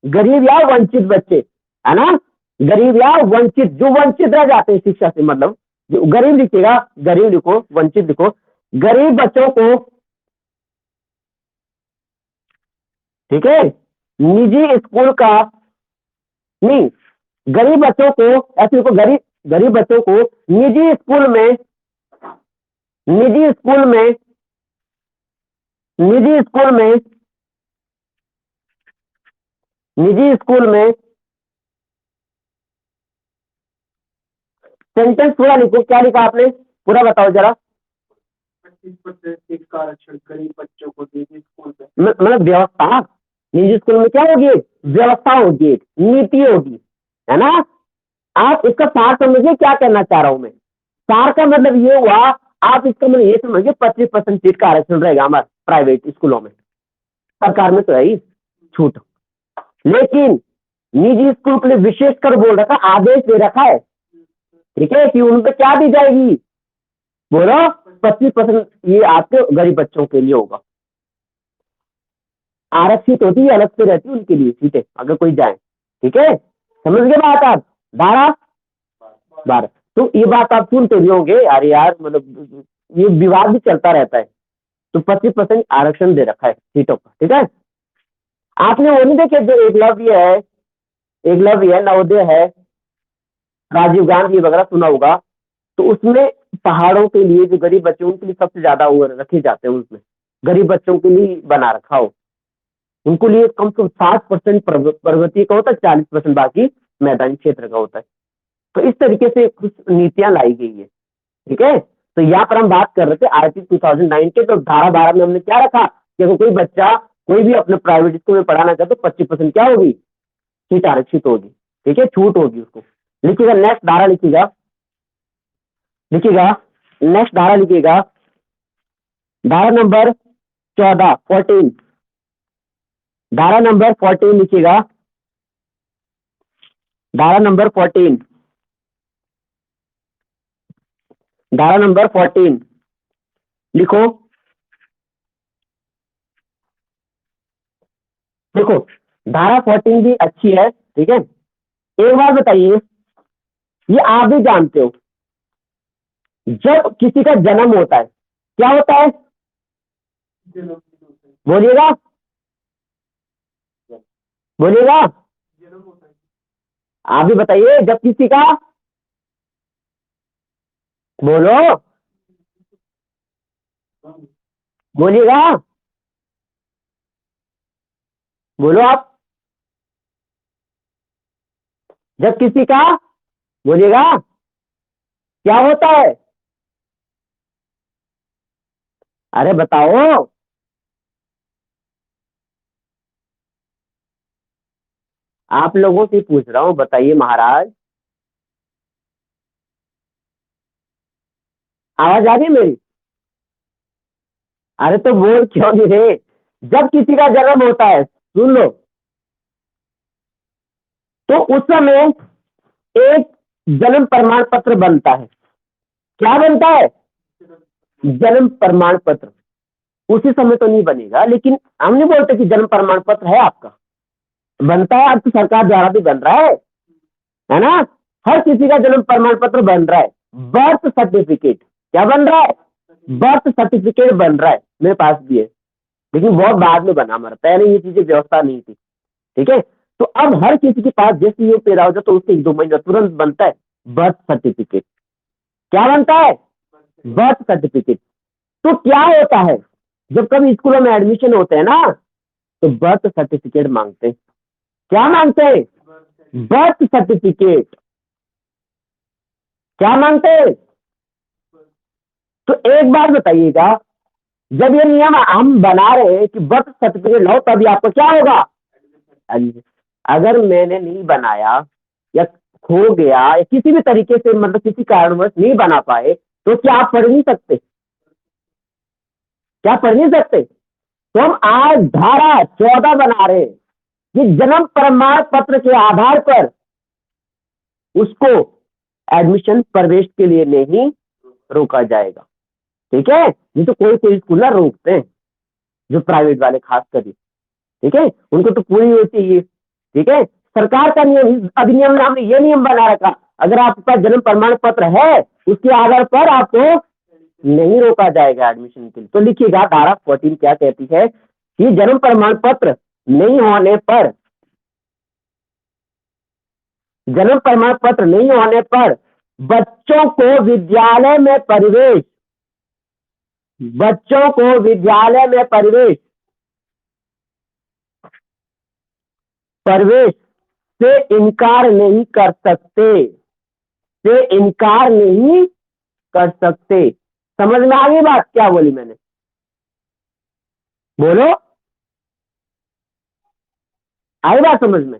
गरीब या वंचित बच्चे, है ना, गरीब या वंचित, जो वंचित रह जाते हैं शिक्षा से, मतलब गरीब लिखिएगा, गरीब लिखो, वंचित लिखो। गरीब बच्चों को, ठीक है, निजी स्कूल का नहीं, गरीब बच्चों को ऐसे लिखो, गरीब गरीब बच्चों को निजी स्कूल में, निजी स्कूल में, निजी स्कूल में, निजी स्कूल में, सेंटेंस पूरा लिखो। क्या लिखा आपने, पूरा बताओ जरा। 25% सीट का आरक्षण गरीब बच्चों को निजी स्कूल में, मतलब व्यवस्था, निजी स्कूल में क्या होगी, व्यवस्था होगी, नीति होगी, है ना। आप इसका सार समझिए, क्या कहना चाह रहा हूं मैं। सार का मतलब ये हुआ, आप इसका मतलब ये समझिए 25% सीट का आरक्षण रहेगा हमारे प्राइवेट स्कूलों में, सरकार में तो है ही छूट, लेकिन निजी स्कूल के लिए विशेष कर बोल रखा, आदेश दे रखा है, ठीक है, कि उन पर क्या दी जाएगी, बोलो 25% ये आपके गरीब बच्चों के लिए होगा। आरक्षित होती है, अलग से रहती है उनके लिए सीटें, अगर कोई जाए, ठीक है, समझ गए बात आप। 12 तो ये बात आप सुनते भी होंगे, अरे यार मतलब ये विवाद भी चलता रहता है। तो 25% आरक्षण दे रखा है सीटों पर, ठीक है। आपने वो नहीं देखे जो एकलव्य है, एकलव्य है, नवोदय है, राजीव गांधी वगैरह सुना होगा, तो उसमें पहाड़ों के लिए जो गरीब बच्चे उनके लिए सबसे ज्यादा वो रखे जाते हैं, उसमें गरीब बच्चों के लिए बना रखा हो, उनको लिए कम से कम 60% पर्वतीय का होता है, 40% बाकी मैदानी क्षेत्र का होता है। तो इस तरीके से कुछ नीतियां लाई गई है, ठीक है। तो यहाँ पर हम बात कर रहे थे आरटी 2009 के, तो धारा 12 में हमने क्या रखा कि अगर कोई बच्चा कोई भी अपने प्राइवेट स्कूल में पढ़ाना चाहते तो 25% क्या होगी, सीट आरक्षित होगी, ठीक है, छूट होगी उसको। लिखिएगा नेक्स्ट धारा, लिखिएगा, लिखिएगा नेक्स्ट धारा, लिखिएगा धारा नंबर 14, 14, धारा नंबर 14 लिखिएगा, धारा नंबर 14, धारा नंबर 14 लिखो। देखो धारा 14 भी अच्छी है, ठीक है। एक बार बताइए, ये आप भी जानते हो, जब किसी का जन्म होता है क्या होता है, बोलिएगा, बोलिएगा, आप भी बताइए, जब किसी का, बोलो, बोलिएगा, बोलो आप, जब किसी का, बोलिएगा, क्या होता है, अरे बताओ, आप लोगों से पूछ रहा हूं, बताइए महाराज, आवाज आ रही है मेरी, अरे तो बोल क्यों नहीं रहे। जब किसी का जन्म होता है, सुन लो, तो उस समय एक जन्म प्रमाण पत्र बनता है। क्या बनता है, जन्म प्रमाण पत्र। उसी समय तो नहीं बनेगा, लेकिन हम नहीं बोलते कि जन्म प्रमाण पत्र है आपका, बनता है, अब तो सरकार द्वारा भी बन रहा है ना। हर किसी का जन्म प्रमाण पत्र बन रहा है, बर्थ सर्टिफिकेट, क्या बन रहा है, बर्थ सर्टिफिकेट बन रहा है, मेरे पास भी है, लेकिन बहुत बाद में बना, हमारा पहले ये चीजें व्यवस्था नहीं थी, ठीक है। तो अब हर किसी के पास जैसे ये पैदा हो जाए तो उससे 1-2 महीने तुरंत बनता है बर्थ सर्टिफिकेट। क्या बनता है, बर्थ सर्टिफिकेट। तो क्या होता है, जब कभी स्कूलों में एडमिशन होते हैं ना, तो बर्थ सर्टिफिकेट मांगते हैं। क्या मांगते हैं, बर्थ सर्टिफिकेट। क्या मांगते हैं, तो एक बार बताइएगा, जब ये नियम हम बना रहे हैं कि बर्थ सर्टिफिकेट लो, तभी आपको क्या होगा, अगर मैंने नहीं बनाया या खो गया या किसी भी तरीके से मतलब किसी कारणवश नहीं बना पाए, तो क्या आप पढ़ नहीं सकते, क्या पढ़ नहीं सकते। तो हम आज धारा 14 बना रहे हैं कि जन्म प्रमाण पत्र के आधार पर उसको एडमिशन प्रवेश के लिए नहीं रोका जाएगा, ठीक है। नहीं तो कोई कोई स्कूल ना रोकते हैं, जो प्राइवेट वाले खास कर, ठीक है, उनको तो पूरी होती है, ठीक है। सरकार का नियम, अधिनियम में हमने ये नियम बना रखा, अगर आपके पास जन्म प्रमाण पत्र है उसके आधार पर आपको नहीं रोका जाएगा एडमिशन के लिए। तो लिखिएगा धारा 14 क्या कहती है कि जन्म प्रमाण पत्र नहीं होने पर, जन्म प्रमाण पत्र नहीं होने पर बच्चों को विद्यालय में प्रवेश, बच्चों को विद्यालय में प्रवेश प्रवेश से इनकार नहीं कर सकते, से इनकार नहीं कर सकते। समझ में आ गई बात क्या बोली मैंने? बोलो, आई बात समझ में?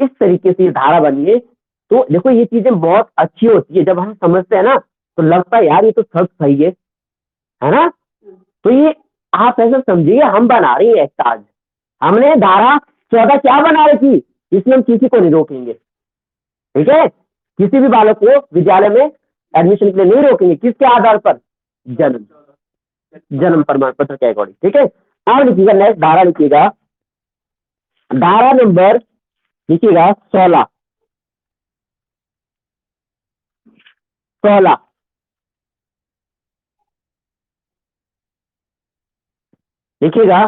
इस तरीके से ये धारा बनी है। तो देखो ये चीजें बहुत अच्छी होती है, जब हम समझते हैं ना तो लगता है यार ये तो सब सही है ना। तो ये आप ऐसा समझिए हम बना रही है एक्ट आज, हमने धारा 14 क्या बना रही थी, इसमें हम किसी को नहीं रोकेंगे, ठीक है। किसी भी बालक को विद्यालय में एडमिशन के लिए नहीं रोकेंगे, किसके आधार पर? जन्म, जन्म प्रमाण पत्र के अकॉर्डिंग, ठीक है। अब लिखिएगा नेक्स्ट धारा, लिखिएगा धारा नंबर, लिखिएगा 16, 16 लिखिएगा।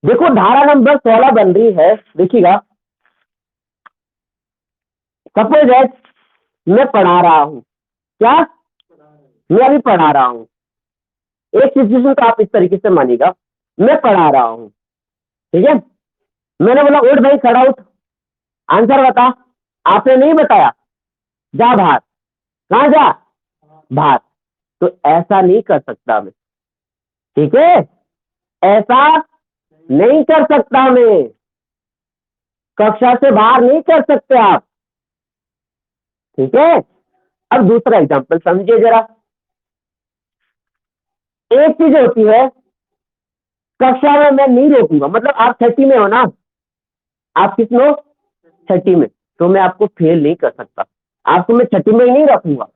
देखो धारा नंबर 16 बन रही है, देखिएगा। सपोज है मैं पढ़ा रहा हूं, क्या मैं अभी पढ़ा रहा हूं, एक सिचुएशन तो आप इस तरीके से मानिएगा, मैं पढ़ा रहा हूं, ठीक है। मैंने बोला उठ भाई खड़ा उठ, आंसर बता, आपने नहीं बताया, जा बाहर, कहां जा, बाहर। तो ऐसा नहीं कर सकता मैं, ठीक है, ऐसा नहीं कर सकता मैं, कक्षा से बाहर नहीं कर सकते आप, ठीक है। अब दूसरा एग्जांपल समझिए जरा। एक चीज होती है कक्षा में मैं नहीं रोकूंगा, मतलब आप 30 में हो ना, आप किसमें हो, 30 में, तो मैं आपको फेल नहीं कर सकता, आपको मैं 30 में ही नहीं रखूंगा,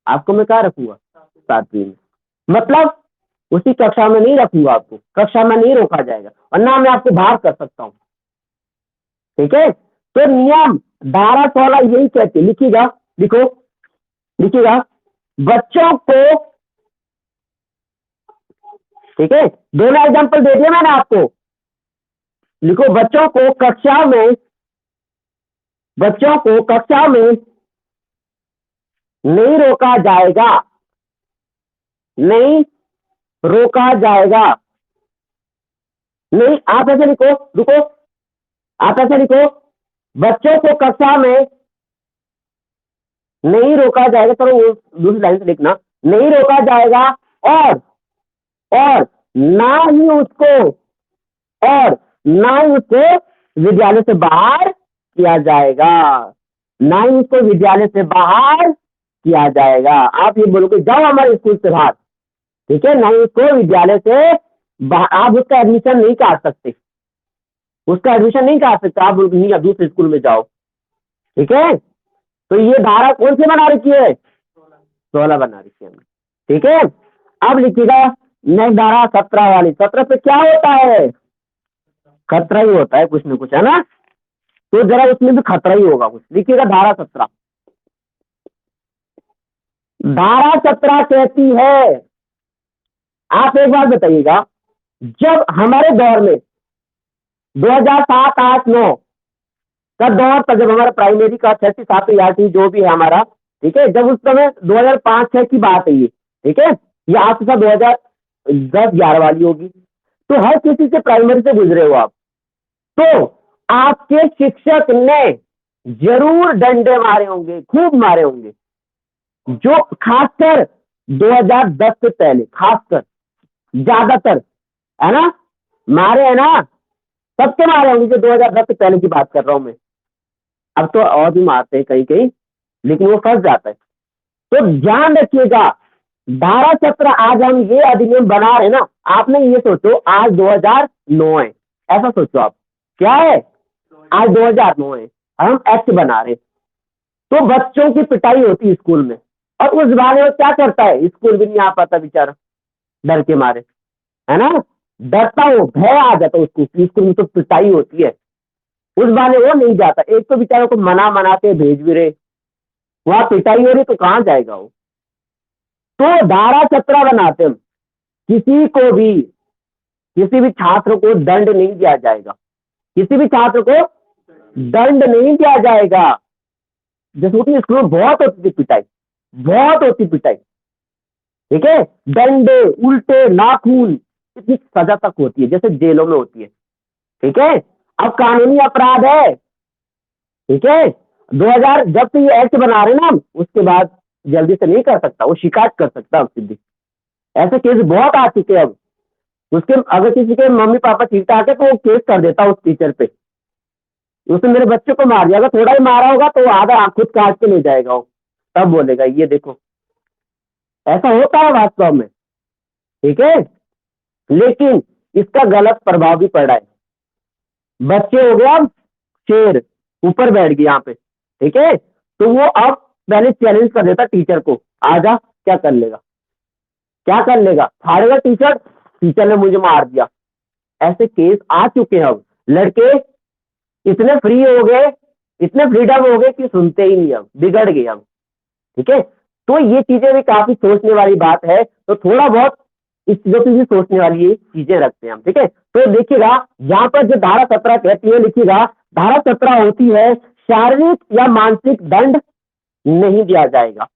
आपको मैं कहाँ रखूंगा, 7वीं में, मतलब उसी कक्षा में नहीं रखूंगा, आपको कक्षा में नहीं रोका जाएगा और ना मैं आपको बाहर कर सकता हूं, ठीक है। तो नियम धारा 16 यही कहती है, लिखिएगा, लिखो, लिखिएगा बच्चों को, ठीक है, दोनों एग्जांपल दे दिया मैंने आपको, लिखो बच्चों को कक्षा में, बच्चों को कक्षा में नहीं रोका जाएगा, नहीं रोका जाएगा, नहीं, आप ऐसे लिखो, रुको, आप ऐसे लिखो, बच्चों को कक्षा में नहीं रोका जाएगा, चलो वो दूसरी लाइन से लिखना, नहीं रोका जाएगा और ना ही उसको, और ना ही उसको विद्यालय से बाहर किया जाएगा, ना ही उसको विद्यालय से बाहर किया जाएगा। आप ये बोलोगे जाओ हमारे स्कूल से बाहर, ठीक है, ना ही उसको विद्यालय से बाहर, आप उसका एडमिशन नहीं करा सकते, उसका एडमिशन नहीं करा सकते, आप बोलोगे नहीं दूसरे स्कूल में जाओ, ठीक है। तो ये धारा कौन सी बना रखी है, 16 बना रखी है, ठीक है। अब लिखिएगा नेक्स्ट धारा 17 वाली, 17 पे क्या होता है, खतरा ही होता है कुछ न कुछ, है ना। तो जरा उसमें भी खतरा ही होगा कुछ, लिखिएगा धारा 17, धारा 17 कहती है, आप एक बात बताइएगा, जब हमारे दौर में 2007, 8, 9 का दौर था, जब हमारा प्राइमरी का 6वीं 7वीं 8वीं जो भी है हमारा, ठीक है, जब उस समय 2005-6 की बात है ये, ठीक है, ये आज से 2010-11 वाली होगी, तो हर किसी से प्राइमरी से गुजरे हो आप, तो आपके शिक्षक ने जरूर डंडे मारे होंगे, खूब मारे होंगे, जो खासकर 2010 से पहले, खासकर ज्यादातर, है ना, मारे है ना, सबके मारे होंगे, जो 2010 से पहले की बात कर रहा हूं मैं, अब तो और भी मारते हैं कहीं कहीं, लेकिन वो फंस जाता है। तो ध्यान रखिएगा, धारा 17 आज हम ये अधिनियम बना रहे हैं ना, आपने ये सोचो आज 2009 है, ऐसा सोचो आप, क्या है, आज 2009 है, हम एक्ट बना रहे, तो बच्चों की पिटाई होती है स्कूल में, और उस बारे में क्या करता है, स्कूल भी नहीं आ पाता बेचारा, डर के मारे, है ना, डरता हो, भय आ जाता है उसको, स्कूल में तो पिटाई होती है, उस वाले वो नहीं जाता। एक तो बेचारों को मना मना के भेज भी रहे, वहां पिटाई हो रही तो कहाँ जाएगा वो। तो धारा 17 बनाते हम, किसी भी छात्र को दंड नहीं दिया जाएगा, किसी भी छात्र को दंड नहीं दिया जाएगा। जैसे अपनी स्कूल में बहुत होती थी पिटाई, बहुत होती पिटाई, ठीक है, डंडे, उल्टे, नाखून, इतनी सजा तक होती है जैसे जेलों में होती है, ठीक है। अब कानूनी अपराध है, ठीक है। 2000 जब से ये एक्ट बना रहे ना हम, उसके बाद जल्दी से नहीं कर सकता, वो शिकायत कर सकता अब सीधी। ऐसे केस बहुत आ चुके हैं अब। उसके अगर किसी के मम्मी पापा ठीक ठाक है तो वो केस कर देता उस टीचर पे, उसने मेरे बच्चे को मार दिया, अगर थोड़ा ही मारा होगा तो आधा आंख खुद काट के ले जाएगा वो, तब बोलेगा ये देखो। ऐसा होता है वास्तव में, ठीक है। लेकिन इसका गलत प्रभाव भी पड़ रहा है। बच्चे हो गया शेर, ऊपर बैठ गए यहाँ पे, ठीक है, तो वो अब पहले चैलेंज कर देता टीचर को, आजा, क्या कर लेगा, क्या कर लेगा, फाड़ेगा टीचर, टीचर ने मुझे मार दिया। ऐसे केस आ चुके हैं अब। लड़के इतने फ्री हो गए, इतने फ्रीडम हो गए कि सुनते ही नहीं, अब बिगड़ गए अब, ठीक है। तो ये चीजें भी काफी सोचने वाली बात है, तो थोड़ा बहुत इस चीजों की भी सोचने वाली ये चीजें रखते हैं हम, ठीक है। तो देखिएगा यहाँ पर जो धारा 17 कहती है, लिखिएगा धारा 17 होती है शारीरिक या मानसिक दंड नहीं दिया जाएगा,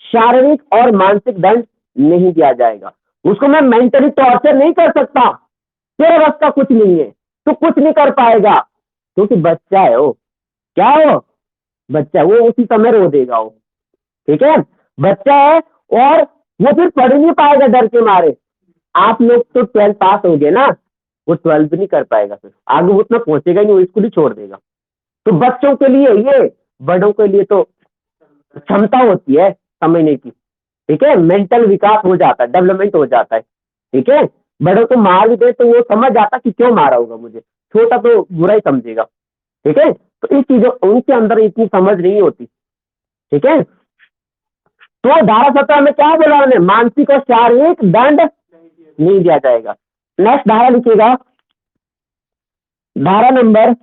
शारीरिक और मानसिक दंड नहीं दिया जाएगा। उसको मैं मेंटली टॉर्चर नहीं कर सकता, तेरे बस का कुछ नहीं है, तो कुछ नहीं कर पाएगा, क्योंकि बच्चा है वो, क्या हो, बच्चा, वो उसी समय रो देगा वो, ठीक है, बच्चा है। और वो फिर पढ़ नहीं पाएगा डर के मारे। आप लोग तो 12th पास हो गए ना, वो 12th भी नहीं कर पाएगा, फिर आगे वो उतना पहुंचेगा ही नहीं, वो स्कूल ही छोड़ देगा। तो बच्चों के लिए ये, बड़ों के लिए तो क्षमता होती है समझने की, ठीक है, मेंटल विकास हो जाता है, डेवलपमेंट हो जाता है, ठीक है। बड़ों को मार भी दे तो वो समझ जाता कि क्यों मारा होगा मुझे, छोटा तो बुरा ही समझेगा, ठीक है। तो इस चीजों, उनके अंदर इतनी समझ नहीं होती, ठीक है। तो धारा 17 में क्या बोला उन्होंने, मानसिक और शारीरिक दंड नहीं दिया जाएगा। नेक्स्ट धारा लिखिएगा, धारा नंबर,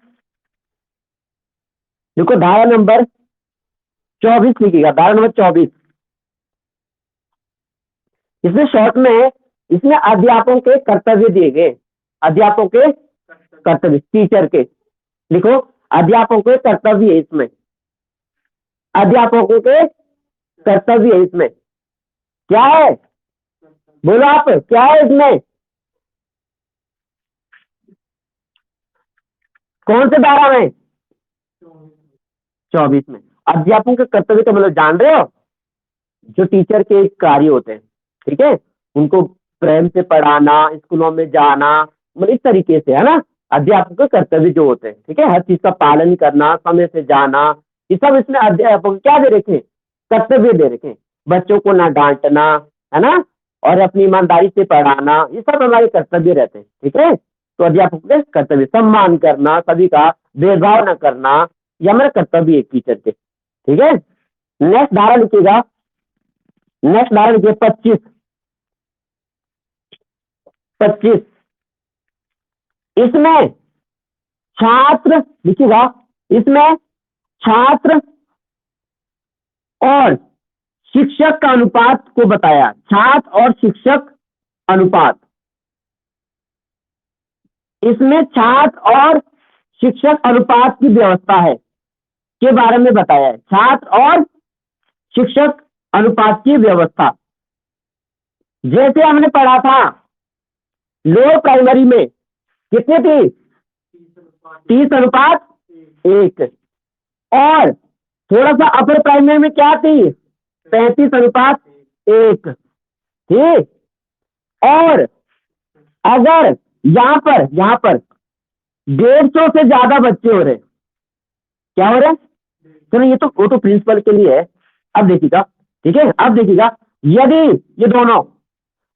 देखो धारा नंबर 24 लिखिएगा, धारा नंबर 24। इसमें शॉर्ट में, इसमें अध्यापकों के कर्तव्य दिए गए, अध्यापकों के कर्तव्य, टीचर के, लिखो अध्यापकों के कर्तव्य है इसमें, अध्यापकों के कर्तव्य है इसमें, क्या है, बोलो आप, क्या है इसमें, कौन से धारा में, 24 में। अध्यापकों के कर्तव्य का मतलब जान रहे हो, जो टीचर के कार्य होते हैं, ठीक है, उनको प्रेम से पढ़ाना, स्कूलों में जाना, मतलब इस तरीके से, है ना, अध्यापक के कर्तव्य जो होते हैं, ठीक है, हर चीज का पालन करना, समय से जाना, ये सब इसमें अध्यापक क्या दे रखे, कर्तव्य दे रखे, बच्चों को ना डांटना, है ना, और अपनी ईमानदारी से पढ़ाना, ये सब हमारे कर्तव्य रहते हैं, ठीक है। तो अध्यापक के कर्तव्य, सम्मान करना, सभी का भेदभाव न करना, ये हमारे कर्तव्य है टीचर के, ठीक है। नेक्स्ट धारा लिखिएगा, नेक्स्ट धारा लिखिए 25, 25। इसमें छात्र, लिखिएगा, इसमें छात्र और शिक्षक का अनुपात को बताया, छात्र और शिक्षक अनुपात, इसमें छात्र और शिक्षक अनुपात की व्यवस्था है, के बारे में बताया है, छात्र और शिक्षक अनुपात की व्यवस्था। जैसे हमने पढ़ा था लोअर प्राइमरी में, कितनी थी, 30:1, और थोड़ा सा अपर प्राइमरी में क्या थी, 35:1, ठीक। और अगर यहाँ पर 150 से ज्यादा बच्चे हो रहे, क्या हो रहे हैं, चलो ये तो, वो तो प्रिंसिपल के लिए है। अब देखिएगा, ठीक है, अब देखिएगा, यदि ये दोनों,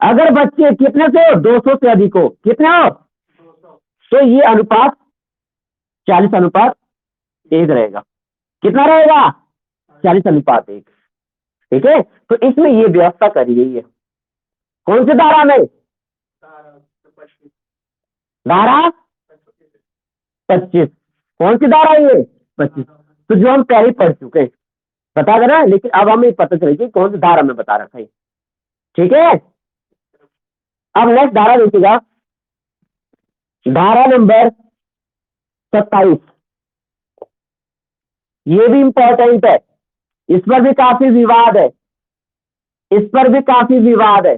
अगर बच्चे कितने से हो, 200 से अधिक हो, कितने हो, तो ये अनुपात 40:1 रहेगा, कितना रहेगा, 40:1, ठीक है। तो इसमें ये व्यवस्था करी गई है, कौन सी धारा में, धारा 25, कौन सी धारा ये 25, तो जो हम पहले पढ़ चुके हैं, बता देना, लेकिन अब हमें पता चलेगी कौन सी धारा में बता रखा है। ठीक है, अब नेक्स्ट धारा देखिएगा, धारा नंबर 27, ये भी इंपॉर्टेंट है, इस पर भी काफी विवाद है, इस पर भी काफी विवाद है।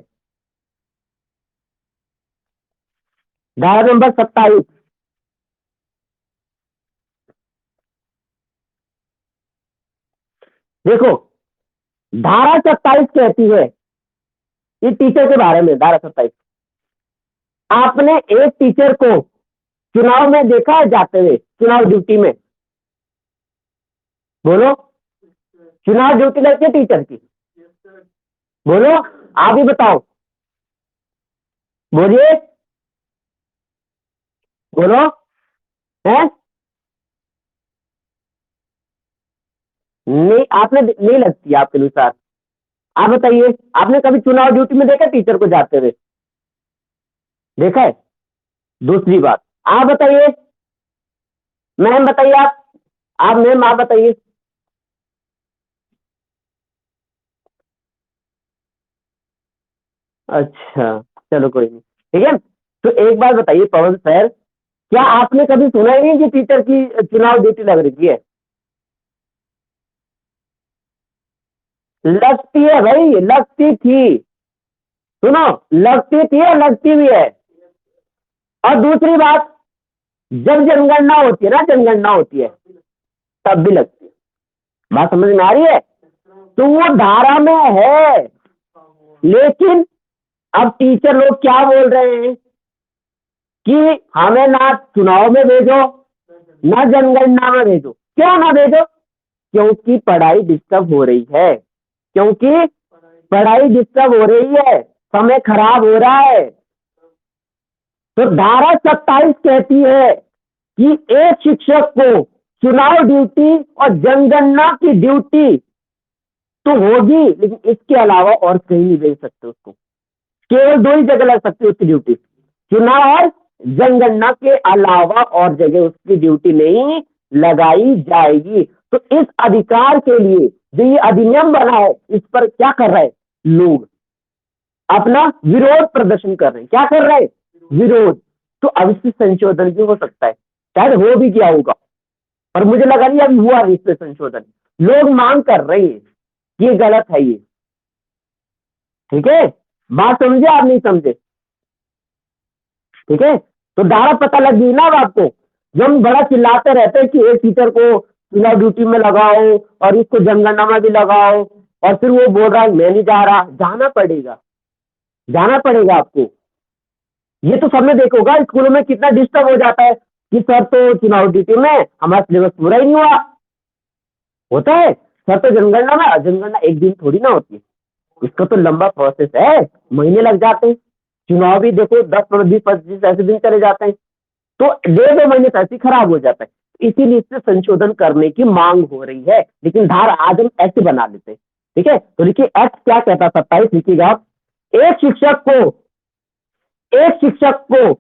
धारा नंबर 27, देखो धारा 27 कहती है, ये टीचर के बारे में, धारा 27, आपने एक टीचर को चुनाव में देखा है जाते हुए, चुनाव ड्यूटी में, बोलो, चुनाव ड्यूटी लगती है टीचर की, बोलो, आप ही बताओ, बोलिए, बोलो, है नहीं, आपने नहीं लगती आपके अनुसार, आप बताइए, आपने कभी चुनाव ड्यूटी में देखा टीचर को जाते हुए, देखा है? दूसरी बात, आप बताइए, मैम बताइए, आप मैम आप बताइए। अच्छा, चलो कोई नहीं, ठीक है। तो एक बात बताइए पवन सर, क्या आपने कभी सुना ही नहीं कि टीचर की चुनाव ड्यूटी लग रही है? लगती है भाई, लगती थी, सुनो, लगती थी और लगती भी है। और दूसरी बात, जब जनगणना होती है ना, जनगणना होती है तब भी लगती है, बात समझ में आ रही है? तो वो धारा में है, लेकिन अब टीचर लोग क्या बोल रहे हैं कि हमें ना चुनाव में भेजो, ना जनगणना में भेजो। क्यों ना भेजो? क्योंकि पढ़ाई डिस्टर्ब हो रही है, क्योंकि पढ़ाई डिस्टर्ब हो रही है, समय खराब हो रहा है। तो धारा 27 कहती है कि एक शिक्षक को चुनाव ड्यूटी और जनगणना की ड्यूटी तो होगी, लेकिन इसके अलावा और कहीं नहीं भेज सकते उसको, केवल दो ही जगह लग सकती है उसकी ड्यूटी, चुनाव और जनगणना के अलावा और जगह उसकी ड्यूटी नहीं लगाई जाएगी। तो इस अधिकार के लिए जो ये अधिनियम बना है, इस पर क्या कर रहे हैं लोग? अपना विरोध प्रदर्शन कर रहे हैं। क्या कर रहे हैं? विरोध। तो अब इससे संशोधन भी हो सकता है, शायद हो भी किया होगा, पर मुझे लगा नहीं अभी हुआ इस पे संशोधन। लोग मांग कर रहे हैं, ये गलत है ये, ठीक है? बात समझे आप नहीं समझे? ठीक है, तो धारा पता लग गई ना अब आपको। जब हम बड़ा चिल्लाते रहते हैं कि एक टीचर को चुनाव ड्यूटी में लगाओ और इसको जनगणना में भी लगाओ, और फिर वो बोल रहा है मैं नहीं जा रहा, जाना पड़ेगा, जाना पड़ेगा आपको। ये तो सबने देखा होगा, स्कूलों में कितना डिस्टर्ब हो जाता है कि सर तो चुनाव ड्यूटी में, हमारा सिलेबस पूरा ही नहीं हुआ, होता है सर तो जनगणना में, जनगणना एक दिन थोड़ी ना होती है, इसका तो लंबा प्रोसेस है, महीने लग जाते हैं। चुनाव भी देखो 10 20 25 ऐसे दिन चले जाते हैं, तो 1.5 2 महीने तो ऐसे ही खराब हो जाता है। इसीलिए इससे संशोधन करने की मांग हो रही है, लेकिन धारा आज हम ऐसे बना लेते हैं, ठीक है? तो देखिए एक्ट क्या कहता है, 27 लिखिएगा आप, एक शिक्षक को, एक शिक्षक को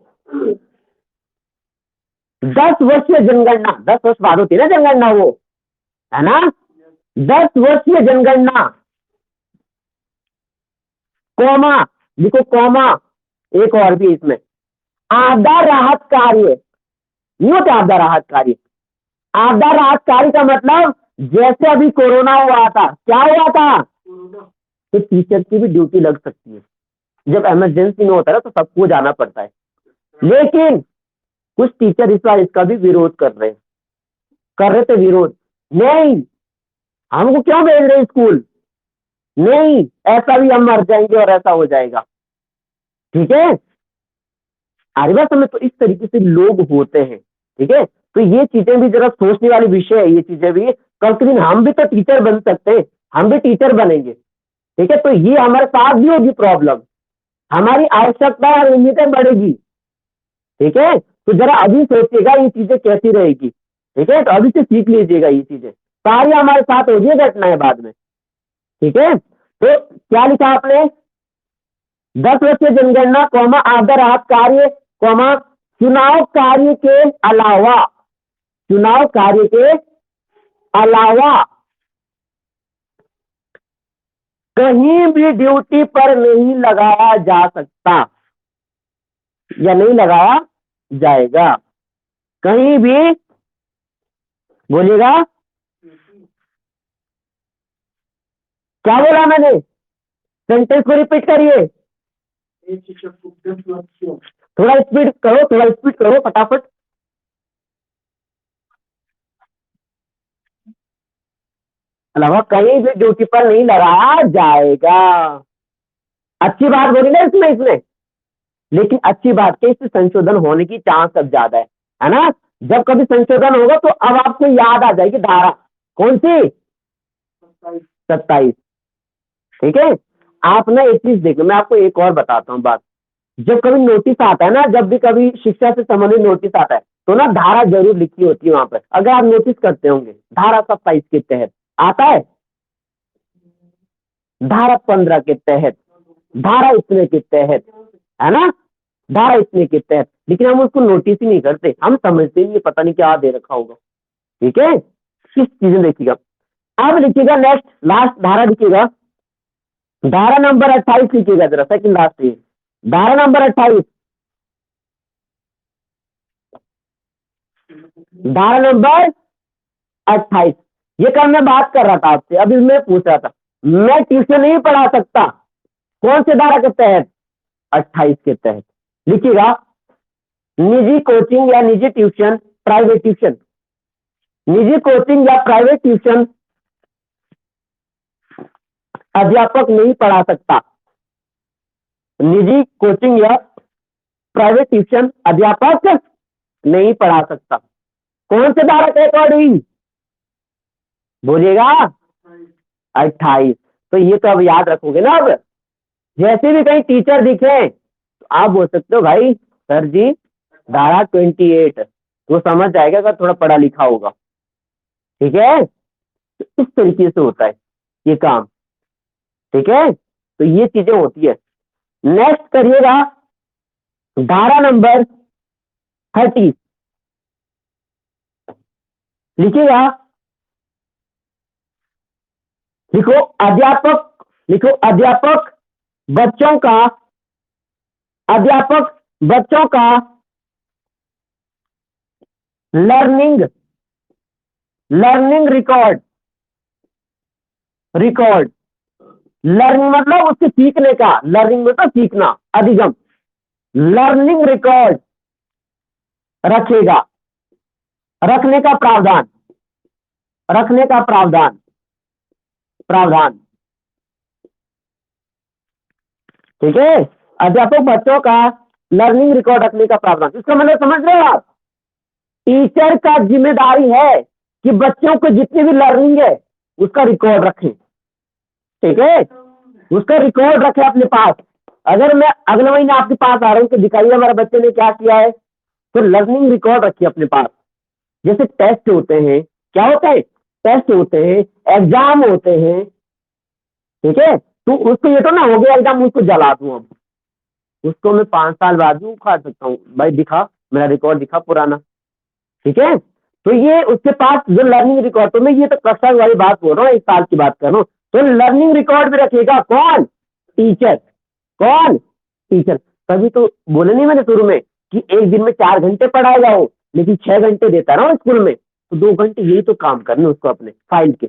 10 वर्षीय जनगणना, 10 वर्ष बाद होती है ना जनगणना, वो है ना, 10 वर्षीय जनगणना, कौमा, देखो कौमा, एक और भी इसमें, आपदा राहत कार्य, नहीं होते आपदा राहत कार्य, आपदा राहत कार्य का मतलब जैसे अभी कोरोना हुआ था, क्या हुआ था, तो टीचर की भी ड्यूटी लग सकती है। जब इमरजेंसी में होता है ना तो सबको जाना पड़ता है, लेकिन कुछ टीचर इस बार इसका भी विरोध कर रहे हैं, कर रहे थे विरोध, नहीं हमको क्यों भेज रहे स्कूल, नहीं ऐसा भी हम मर जाएंगे और ऐसा हो जाएगा, ठीक है? आगे बात समझ, तो इस तरीके से लोग होते हैं, ठीक है? तो ये चीजें भी जरा सोचने वाली विषय है, ये चीजें भी, कल के दिन हम भी तो टीचर बन सकते हैं, हम भी टीचर बनेंगे, ठीक है? तो ये हमारे साथ भी होगी प्रॉब्लम, हमारी आवश्यकता और उम्मीदें बढ़ेगी, ठीक है? तो जरा अभी सोचिएगा ये चीजें कैसी रहेगी, ठीक है? तो अभी से सीख लीजिएगा, ये चीजें सारी हमारे साथ होगी घटनाएं बाद में, ठीक है? तो क्या लिखा आपने, 10 वर्षीय जनगणना कौमा आपदा राहत कार्य कौमा चुनाव कार्य के अलावा, चुनाव कार्य के अलावा कहीं भी ड्यूटी पर नहीं लगाया जा सकता या नहीं लगाया जाएगा। कहीं भी, बोलिएगा क्या बोला मैंने, सेंटेंस को रिपीट करिए, थोड़ा स्पीड करो, थोड़ा स्पीड करो फटाफट। अलावा कहीं भी ड्यूटी पर नहीं लगाया जाएगा। अच्छी बात बोली ना इसमें इसमें लेकिन अच्छी बात है, इससे संशोधन होने की चांस अब ज्यादा है ना। जब कभी संशोधन होगा तो अब आपको याद आ जाएगी धारा कौन सी, 27। ठीक है, आप ना एक चीज देखो, मैं आपको एक और बताता हूँ बात। जब कभी नोटिस आता है ना, जब भी कभी शिक्षा से संबंधित नोटिस आता है तो ना धारा जरूर लिखी होती है वहां पर। अगर आप नोटिस करते होंगे धारा 27 के तहत आता है, धारा 15 के तहत, धारा इतने के तहत, है ना, धारा इतने के तहत, लेकिन हम उसको नोटिस ही नहीं करते, हम समझते ही नहीं, पता नहीं क्या दे रखा होगा। ठीक है, किस चीजें देखिएगा। अब लिखिएगा नेक्स्ट लास्ट धारा लिखिएगा, धारा नंबर 28 लिखिएगा जरा, सेकंड लास्ट ये धारा नंबर 28, धारा नंबर 28। ये कल मैं बात कर रहा था आपसे, अभी मैं पूछ रहा था, मैं ट्यूशन नहीं पढ़ा सकता, कौन से धारा के तहत, 28 के तहत। लिखिएगा, निजी कोचिंग या निजी ट्यूशन, प्राइवेट ट्यूशन, निजी कोचिंग या प्राइवेट ट्यूशन अध्यापक नहीं पढ़ा सकता, निजी कोचिंग या प्राइवेट ट्यूशन अध्यापक नहीं पढ़ा सकता। कौन से धारा के अकॉर्डिंग, बोलिएगा, 28। तो ये तो अब याद रखोगे ना। अब जैसे भी कहीं टीचर दिखे तो आप बोल सकते हो भाई सर जी धारा 28, वो समझ जाएगा अगर थोड़ा पढ़ा लिखा होगा। ठीक है, तो इस तरीके से होता है ये काम। ठीक है, तो ये चीजें होती है। नेक्स्ट करिएगा धारा नंबर 30, लिखिएगा, लिखो अध्यापक, लिखो अध्यापक बच्चों का, अध्यापक बच्चों का learning, learning record, record, learning मतलब उसके सीखने का, लर्निंग मतलब सीखना, अधिगम, लर्निंग रिकॉर्ड रखेगा, रखने का प्रावधान, रखने का प्रावधान, प्रावधान। ठीक है, अध्यापक बच्चों का लर्निंग रिकॉर्ड रखने का प्रावधान, इसका मतलब समझ रहे हो आप, टीचर का जिम्मेदारी है कि बच्चों को जितनी भी लर्निंग है उसका रिकॉर्ड रखें। ठीक है, उसका रिकॉर्ड रखे अपने पास। अगर मैं अगले महीने आपके पास आ रहा हूँ कि दिखाइए हमारे बच्चे ने क्या किया है, तो लर्निंग रिकॉर्ड रखिए अपने पास। जैसे टेस्ट होते हैं, क्या होता है, टेस्ट होते हैं, एग्जाम होते हैं। ठीक है, तो उसको ये तो ना हो गया एग्जाम उसको जला दूं, अब उसको मैं 5 साल बाद भी उखाड़ सकता हूँ, भाई दिखा मेरा रिकॉर्ड दिखा पुराना। ठीक है, तो ये उसके पास जो लर्निंग रिकॉर्ड, तो मैं ये तो कक्षा वाली बात बोल रहा हूँ, 1 साल की बात कर रहा हूँ, तो लर्निंग रिकॉर्ड भी रखेगा कौन, टीचर, कौन, टीचर। तभी तो बोले नहीं मैंने शुरू में कि एक दिन में 4 घंटे पढ़ाएगा वो, लेकिन 6 घंटे देता ना स्कूल में, तो 2 घंटे यही तो काम करने उसको अपने फाइल के,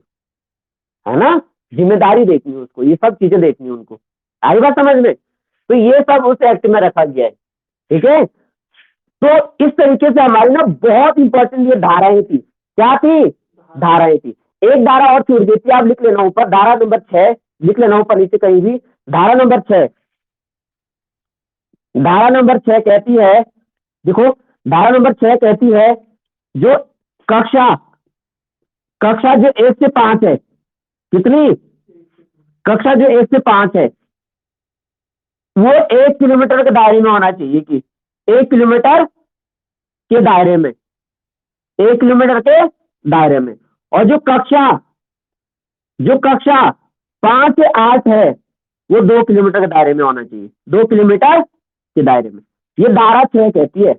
है ना, जिम्मेदारी देखनी है उसको, ये सब चीजें देखनी है उनको। आई बात समझ में, तो ये सब उस एक्ट में रखा गया है। ठीक है, तो इस तरीके से हमारी ना बहुत इंपॉर्टेंट ये धाराएं थी, क्या थी, धाराएं थी। एक धारा और छूट गई थी, आप लिख लेना ऊपर, धारा नंबर 6 लिख लेना ऊपर नीचे कहीं भी। धारा नंबर 6, धारा नंबर 6 कहती है, देखो धारा नंबर 6 कहती है, जो कक्षा, कक्षा जो 1 से 5 है, कितनी, कक्षा जो 1 से 5 है वो 1 किलोमीटर के दायरे में होना चाहिए, कि 1 किलोमीटर के दायरे में, 1 किलोमीटर के दायरे में। और जो कक्षा, जो कक्षा 5 से 8 है वो 2 किलोमीटर के दायरे में होना चाहिए, 2 किलोमीटर के दायरे में। ये धारा 6 कहती है।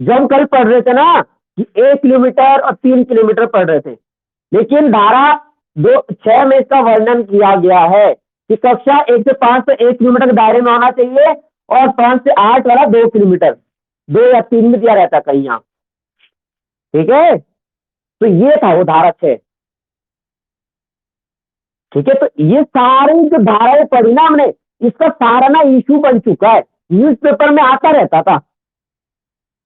जब हम कल पढ़ रहे थे ना कि 1 किलोमीटर और 3 किलोमीटर पढ़ रहे थे, लेकिन धारा 6 में इसका वर्णन किया गया है कि कक्षा 1 से 5 से 1 किलोमीटर के दायरे में होना चाहिए और 5 से 8 वाला 2 किलोमीटर, 2 या 3 में दिया रहता कहीं यहाँ। ठीक है, तो ये था वो धारा 6। ठीक है, तो ये सारी जो धाराएं पढ़ी ना हमने, इसका सारा ना इशू बन चुका है, न्यूज़पेपर में आता रहता था।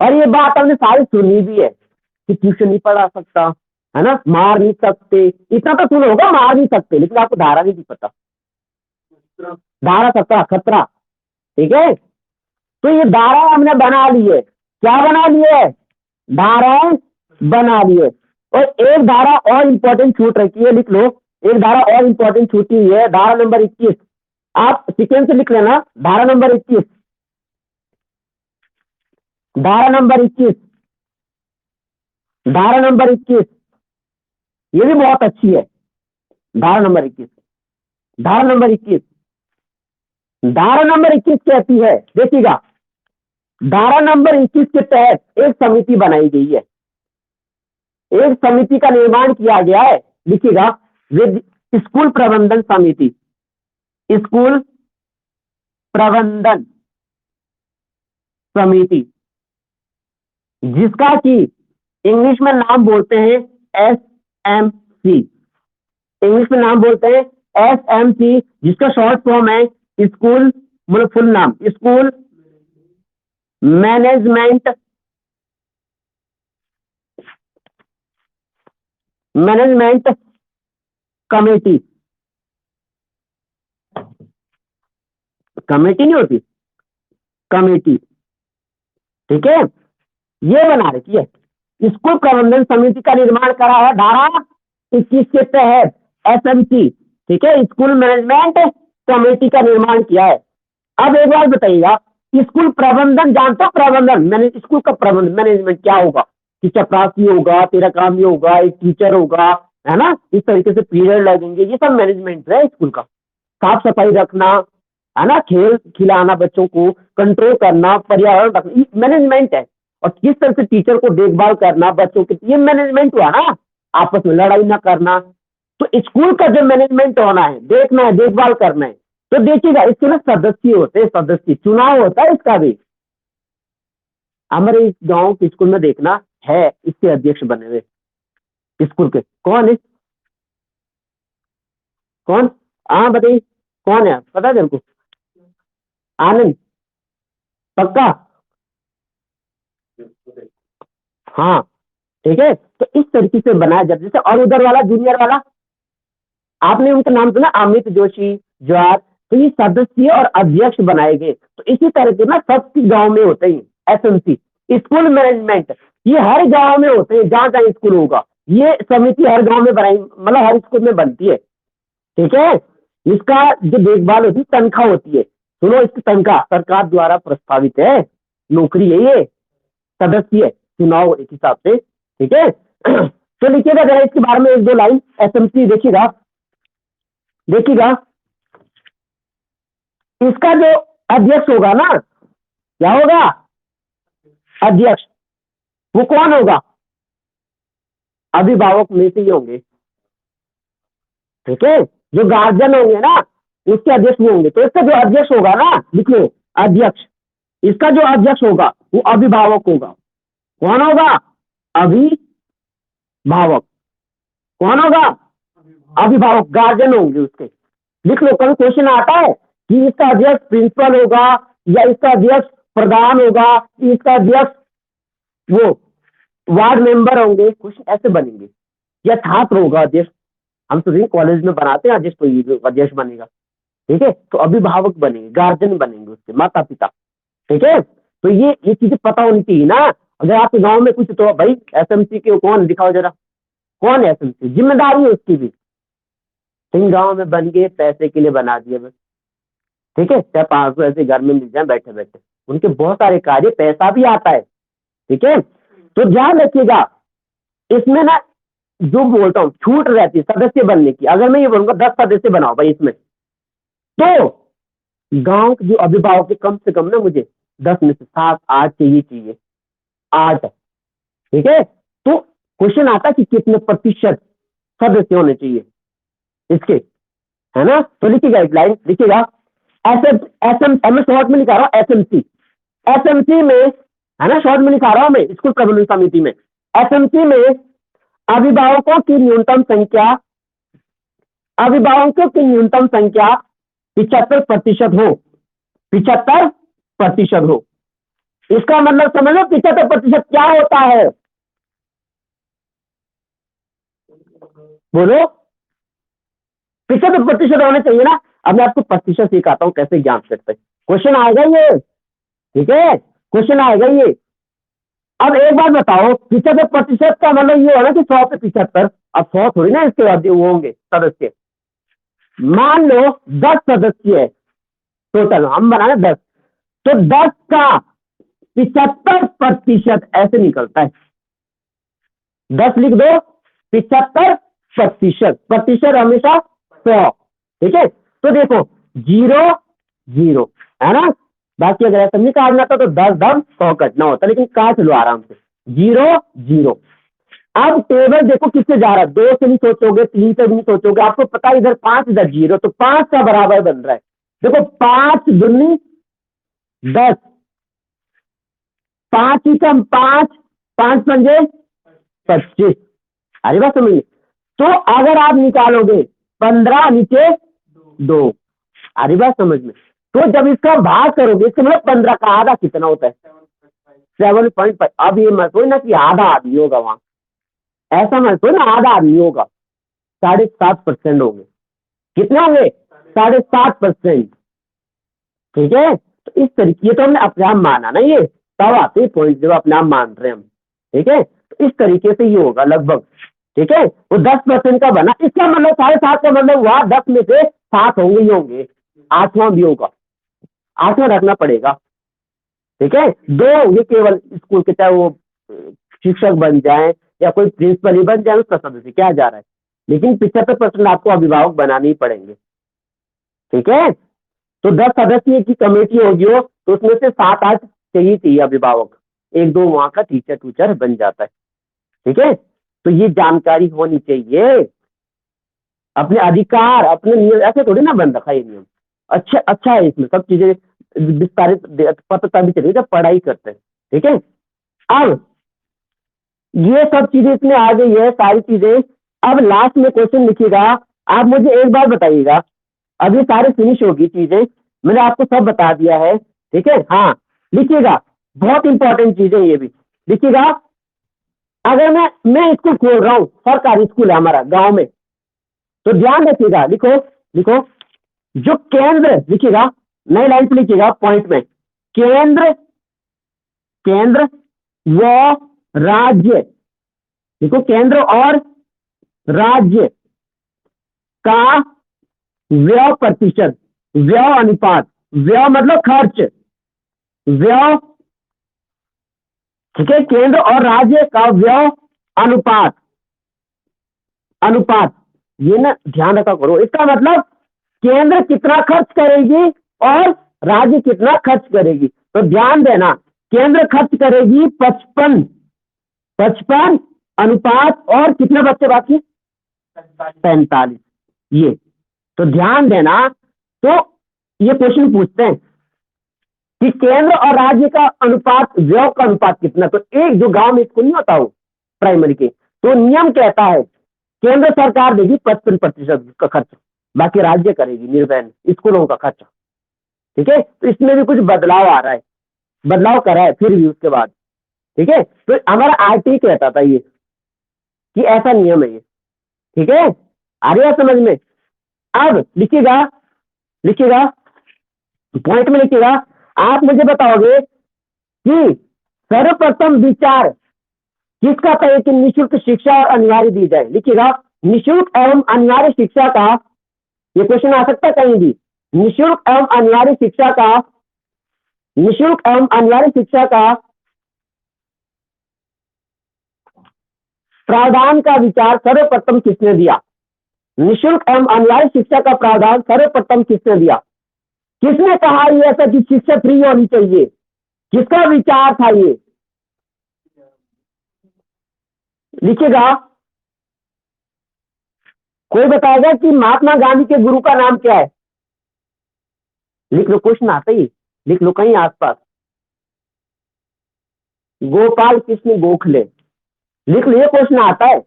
और ये बात हमने सारी सुनी भी है कि ट्यूशन नहीं पढ़ा सकता, है ना, मार नहीं सकते, इतना तो सुना होगा, मार नहीं सकते, लेकिन आपको धारा नहीं पता। धारा खतरा खतरा। ठीक है, तो ये धारा हमने बना ली है। क्या बना लिए है? धाराएं बना लिए। और एक धारा और इंपॉर्टेंट छूट रखी है, लिख लो। एक धारा और इंपॉर्टेंट छूटी हुई है, धारा नंबर 21। आप सीक्वेंस से लिख लेना, धारा नंबर 21, धारा नंबर 21, धारा नंबर 21, ये भी बहुत अच्छी है। धारा नंबर 21, धारा नंबर 21, धारा नंबर 21 कहती है, देखिएगा, धारा नंबर 21 के तहत एक समिति बनाई गई है, एक समिति का निर्माण किया गया है। लिखिएगा, स्कूल प्रबंधन समिति, स्कूल प्रबंधन समिति, जिसका कि इंग्लिश में नाम बोलते हैं SMC। इंग्लिश में नाम बोलते हैं SMC, जिसका शॉर्ट फॉर्म है स्कूल, मतलब फुल नाम स्कूल मैनेजमेंट कमेटी। कमेटी नहीं होती, कमेटी। ठीक है, ये बना रखी है। स्कूल प्रबंधन समिति का निर्माण करा है धारा 21 के तहत, SMC। ठीक है, स्कूल मैनेजमेंट कमेटी का निर्माण किया है। अब एक बार बताइएगा, स्कूल प्रबंधन जानते हो? प्रबंधन मैंने स्कूल का प्रबंधन मैनेजमेंट क्या होगा कि चपरासी होगा, तेरा काम ये होगा, एक टीचर होगा, है ना, इस तरीके से पीरियड लगेंगे, ये सब मैनेजमेंट है स्कूल का। साफ सफाई रखना, है ना, खेल खिलाना, बच्चों को कंट्रोल करना, पर्यावरण रखना, ये मैनेजमेंट है। और किस तरह से टीचर को देखभाल करना बच्चों की, ये मैनेजमेंट हुआ ना। आपस में लड़ाई ना करना, तो स्कूल का जो मैनेजमेंट होना है, देखना है, देखभाल करना है। तो देखिएगा, इसके ना सदस्य होते हैं, सदस्य चुनाव होता है इसका भी। हमारे इस गांव के स्कूल में देखना है, इसके अध्यक्ष बने हुए स्कूल के। कौन है? कौन? हाँ बताइए, कौन है? पता है तेरे को? आनंद? पक्का? हाँ, ठीक है, तो इस तरीके से बनाया जाता है। जैसे और उधर वाला जूनियर वाला, आपने उनका नाम सुना, अमित जोशी, ज्वार, तो ये सदस्य और अध्यक्ष बनाए गए। तो इसी तरह के ना सब गांव में होते हैं SMC, स्कूल मैनेजमेंट। ये हर गांव में होते हैं, जहां जहां स्कूल होगा, ये समिति हर गांव में बनाई, मतलब हर स्कूल में बनती है। ठीक है, इसका जो देखभाल होती है, तनख्वाह होती है। सुनो, इसकी तनख्वाह सरकार द्वारा प्रस्तावित है, नौकरी है ये, सदस्य है, चुनाव एक हिसाब से। ठीक है, तो लिखिएगा जरा इसके बारे में एक दो लाइन। SMC देखिएगा, देखिएगा, इसका जो अध्यक्ष होगा ना, क्या होगा? अध्यक्ष, वो कौन होगा? अभिभावक में से ही होंगे। ठीक है, जो गार्जियन होंगे ना, उसके अध्यक्ष वो होंगे। तो इसका जो अध्यक्ष होगा ना, लिख लो, अध्यक्ष, इसका जो अध्यक्ष होगा वो अभिभावक होगा। कौन होगा? अभिभावक। कौन होगा? अभिभावक, गार्जियन होंगे उसके। लिख लो, कभी क्वेश्चन आता है कि इसका अध्यक्ष प्रिंसिपल होगा, या इसका अध्यक्ष प्रधान होगा, इसका अध्यक्ष वो वार्ड मेंबर होंगे, कुछ ऐसे बनेंगे, या छात्र होगा अध्यक्ष। हम तो कॉलेज में बनाते हैं अध्यक्ष, तो अध्यक्ष बनेगा। ठीक है, तो अभिभावक बनेंगे, गार्जियन बनेंगे उसके, माता पिता। ठीक है, तो ये चीजें पता होनी चाहिए ना। अगर आपके गांव में कुछ, तो भाई SMC के कौन, दिखाओ जरा, कौन है SMC? जिम्मेदारी है उसकी भी। सिंह गांव में बन गए, पैसे के लिए बना दिए बस। ठीक है, चाहे 500 ऐसे घर में मिल जाए बैठे बैठे, उनके बहुत सारे कार्य, पैसा भी आता है। ठीक है, तो ध्यान रखिएगा, इसमें ना जो बोलता हूँ छूट रहती है सदस्य बनने की। अगर मैं ये बोलूंगा 10 सदस्य बनाओ भाई इसमें, तो गांव के जो अभिभावक के कम से कम ना मुझे 10 में से 7 8 चाहिए, 8। ठीक है, तो क्वेश्चन आता कि कितने प्रतिशत सदस्य होने चाहिए इसके, है ना। तो लिखिएगा एक लाइन, लिखिएगा एस एम एम शॉर्ट में लिखा रहा हूँ एसएमसी, एसएमसी में, है ना, शॉर्ट में लिखा रहा हूँ मैं, स्कूल प्रबंधन समिति में, एसएमसी में अभिभावकों की न्यूनतम संख्या, अभिभावकों की न्यूनतम संख्या 75% हो, 75% हो। इसका मतलब समझ लो 75% क्या होता है, बोलो। 75% होना चाहिए ना। अब मैं आपको प्रतिशत सिखाता हूं कैसे ज्ञान सकते, क्वेश्चन आएगा ये, ठीक है, क्वेश्चन आएगा ये। अब एक बात बताओ, 75% का मतलब ये होना कि 100 से 75, अब 100 थोड़ी ना इसके बाद वो होंगे सदस्य। मान लो 10 सदस्य है टोटल, हम बनाने 10, तो 10 का 75% ऐसे निकलता है, 10 लिख दो, 75%, प्रतिशत हमेशा 100, ठीक है। तो देखो 0 0, है ना, बाकी अगर ऐसा नहीं काटना था तो 10 10 100 कटना होता, लेकिन काट लो आराम से, 0 0। अब टेबल देखो किससे जा रहा है, 2 से नहीं सोचोगे, 3 से भी नहीं सोचोगे, आपको पता है इधर 5 इधर 0, तो 5 का बराबर बन रहा है। देखो 5 दूनी 10, 5 ही कम 5, 5 पंजे 25, अरे बात समझिए। तो अगर आप निकालोगे 15 नीचे 2, अरे बात समझ में। तो जब इसका भाग करोगे, इसका मतलब 15 का आधा कितना होता है, 7.5। अब ये मत हो ना कि आधा आदमी होगा वहां, ऐसा मत हो ना आधा आदमी होगा, 7.5% होंगे। कितने होंगे, 7.5%, ठीक है। तो इस तरीके, ये तो हमने अपने आप माना ना, ये तब आते पॉइंट जब अपने आप मान रहे हैं हम, ठीक है। तो इस तरीके से ये होगा लगभग, ठीक है। वो 10% का बना, इसका मतलब 7.5 का मतलब हुआ 10 में से 7 होंगे ही होंगे, 8वां भी होगा, 8वां रखना पड़ेगा, ठीक है। 2 होंगे केवल स्कूल के, चाहे वो शिक्षक बन जाए या कोई प्रिंसिपल ही बन जाए, उसका सदस्य क्या जा रहा है, लेकिन 75% आपको अभिभावक बनाने ही पड़ेंगे, ठीक है। तो 10 सदस्य की कमेटी होगी हो, तो उसमें से 7 8 चाहिए अभिभावक, 1 2 वहां का टीचर टूचर बन जाता है, ठीक है। तो ये जानकारी होनी चाहिए, अपने अधिकार, अपने नियम, ऐसे थोड़ी ना बन रखा है ये नियम। अच्छा अच्छा है, इसमें सब चीजें विस्तारित पता तभी चलेगी जब पढ़ाई करते हैं, ठीक है। अब ये सब चीजें इसमें आ गई है सारी चीजें। अब लास्ट में क्वेश्चन लिखिएगा, आप मुझे एक बार बताइएगा, अब ये सारे फिनिश होगी चीजें, मैंने आपको सब बता दिया है, ठीक है। हाँ लिखिएगा, बहुत इंपॉर्टेंट चीजें ये भी लिखिएगा। अगर मैं स्कूल खोल रहा हूँ, सरकारी स्कूल है हमारा गांव में, तो ध्यान रखिएगा, लिखो लिखो, जो केंद्र, लिखिएगा नई लाइन पे लिखिएगा पॉइंट में, केंद्र, केंद्र व राज्य, देखो केंद्र और राज्य का व्यय प्रतिशत, व्यय अनुपात, व्यय मतलब खर्च, व्यय, ठीक है, केंद्र और राज्य का व्यय अनुपात, अनुपात, ये ना ध्यान रखा करो। इसका मतलब केंद्र कितना खर्च करेगी और राज्य कितना खर्च करेगी, तो ध्यान देना, केंद्र खर्च करेगी 55, 55 अनुपात, और कितने बच्चे बाकी, 45, ये तो ध्यान देना। तो ये क्वेश्चन पूछते हैं कि केंद्र और राज्य का अनुपात, व्यय का अनुपात कितना, तो एक जो गांव में स्कूल नहीं होता हो प्राइमरी के, तो नियम कहता है केंद्र सरकार देगी 55% का खर्च, बाकी राज्य करेगी निर्वहन स्कूलों का खर्च, ठीक है। तो इसमें भी कुछ बदलाव आ रहा है, बदलाव करा है फिर भी उसके बाद, ठीक है। तो हमारा आरटी कहता था ये कि ऐसा नियम है ये, ठीक है, आ रही है समझ में। अब लिखिएगा, लिखिएगा पॉइंट में लिखिएगा, आप मुझे बताओगे कि सर्वप्रथम विचार किसका था कि निःशुल्क शिक्षा और अनिवार्य दी जाए, लिखिएगा निःशुल्क एवं अनिवार्य शिक्षा का, ये क्वेश्चन आ सकता है कहीं भी, निःशुल्क एवं अनिवार्य शिक्षा का, निःशुल्क एवं अनिवार्य शिक्षा का प्रावधान का विचार सर्वप्रथम किसने दिया, निःशुल्क एवं अनिवार्य शिक्षा का प्रावधान सर्वप्रथम किसने दिया, किसने कहा ये ऐसा कि शिक्षा फ्री होनी चाहिए, किसका विचार था ये, लिखिएगा। कोई बताएगा कि महात्मा गांधी के गुरु का नाम क्या है? लिख लो, क्वेश्चन आता ही, लिख लो कहीं आसपास। गोपाल कृष्ण गोखले, लिख लो, ये क्वेश्चन आता है।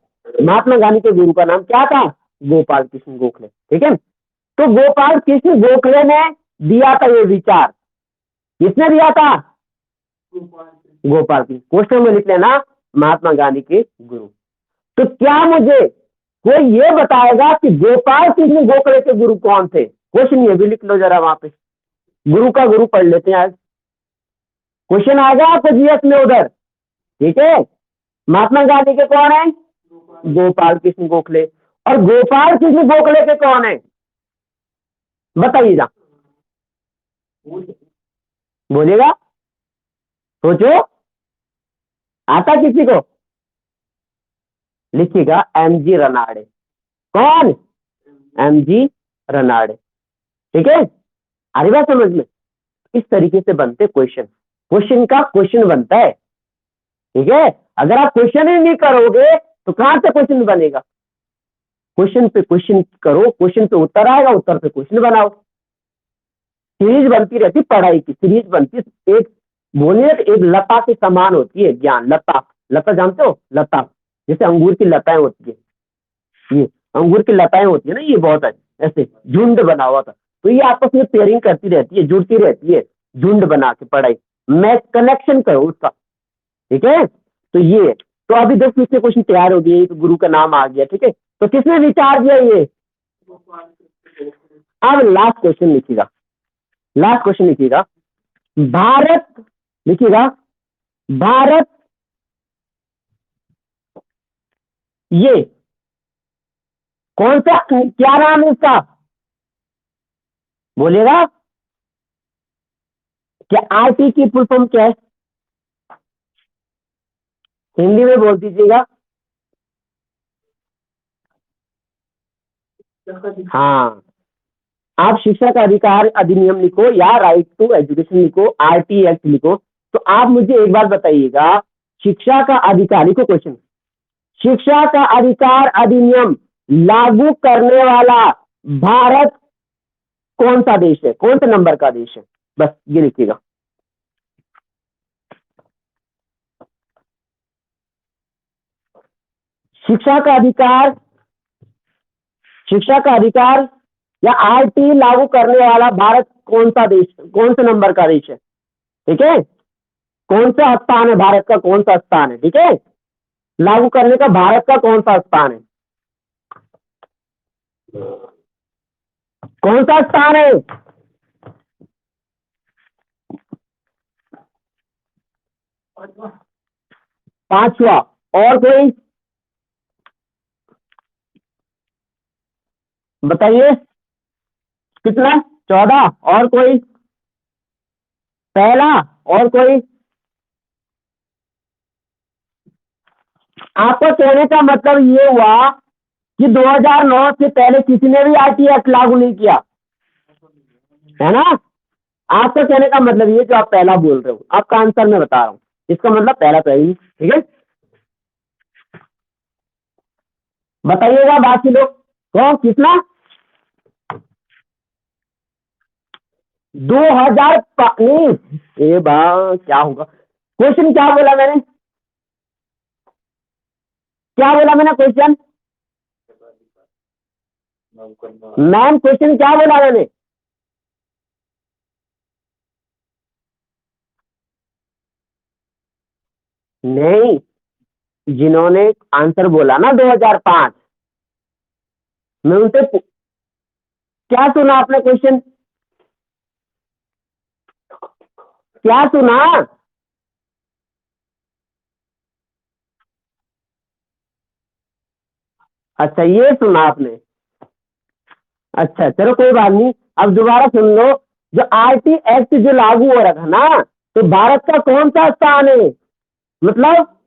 महात्मा गांधी के गुरु का नाम क्या था? गोपाल कृष्ण गोखले। ठीक है, तो गोपाल कृष्ण गोखले ने दिया था ये विचार। किसने दिया था? गोपाल कृष्ण। क्वेश्चन में लिख लेना महात्मा गांधी के गुरु। तो क्या मुझे कोई ये बताएगा कि गोपाल कृष्ण गोखले के गुरु कौन थे? क्वेश्चन ये भी लिख लो जरा वहां पे। गुरु का गुरु पढ़ लेते हैं आज। क्वेश्चन आएगा आपको जीएस में उधर। ठीक है, महात्मा गांधी के कौन है? गोपाल कृष्ण गोखले। और गोपाल कृष्ण गोखले के कौन है? बताइएगा, बोलिएगा, सोचो, आता किसी को? लिखिएगा एमजी रनाड़े। कौन? एमजी रनाड़े। ठीक है, आ रही बात समझ में? इस तरीके से बनते क्वेश्चन, क्वेश्चन का क्वेश्चन बनता है। ठीक है, अगर आप क्वेश्चन ही नहीं करोगे तो कहां से क्वेश्चन बनेगा? क्वेश्चन पे क्वेश्चन करो, क्वेश्चन पे उत्तर आएगा, उत्तर पे क्वेश्चन बनाओ। सीरीज बनती रहती, पढ़ाई की सीरीज बनती, एक बोलिए एक लता के समान होती है ज्ञान। लता, लता जानते हो? लता, जैसे अंगूर की लताएं होती है, ये अंगूर की लताएं होती है ना, ये बहुत है ऐसे झुंड बना हुआ था। तो ये आपस में पेयरिंग करती रहती है, जुड़ती रहती है, झुंड बना के पढ़ाई। मैं कनेक्शन करो उसका। ठीक है, तो ये तो अभी 10 मिनट से क्वेश्चन तैयार हो गया, तो गुरु का नाम आ गया। ठीक है, तो किसने विचार दिया ये? अब लास्ट क्वेश्चन लिखिएगा, लास्ट क्वेश्चन लिखिएगा। भारत, लिखिएगा भारत, ये कौन सा, क्या नाम है इसका? बोलेगा क्या? आरटी की फुल फॉर्म क्या है? हिंदी में बोल दीजिएगा। हाँ, आप शिक्षा का अधिकार अधिनियम लिखो या राइट टू एजुकेशन लिखो, आरटी एक्ट लिखो। तो आप मुझे एक बात बताइएगा, शिक्षा का अधिकार, लिखो क्वेश्चन, शिक्षा का अधिकार अधिनियम लागू करने वाला भारत कौन सा देश है? कौन से नंबर का देश है? बस ये लिखिएगा। शिक्षा का अधिकार, शिक्षा का अधिकार या आरटी लागू करने वाला भारत कौन सा देश, कौन से नंबर का देश है? ठीक है, कौन सा स्थान है भारत का, कौन सा स्थान है? ठीक है, लागू करने का भारत का कौन सा स्थान है? कौन सा स्थान है? पांचवा। और कोई बताइए, कितना? 14। और कोई? पहला। और कोई? आपको कहने का मतलब ये हुआ कि 2009 से पहले किसी ने भी आरटी एक्ट लागू नहीं किया, है ना? आपका कहने का मतलब ये जो आप पहला बोल रहे हो, आपका आंसर मैं बता रहा हूँ, इसका मतलब पहला तो है ही। ठीक है, बताइएगा बाकी लोग। कौन, कितना? 2000 नहीं, ए बा, क्या होगा? क्वेश्चन क्या बोला मैंने? क्या बोला मैंने क्वेश्चन? मैम क्वेश्चन क्या बोला मैंने? नहीं, जिन्होंने आंसर बोला ना 2005, मैं उनसे क्या सुना आपने क्वेश्चन? क्या सुना? अच्छा, ये सुना आपने। अच्छा, चलो कोई बात नहीं, अब दोबारा सुन लो। जो आरटी एक्ट जो लागू हो रहा था ना, तो भारत का कौन सा स्थान है, मतलब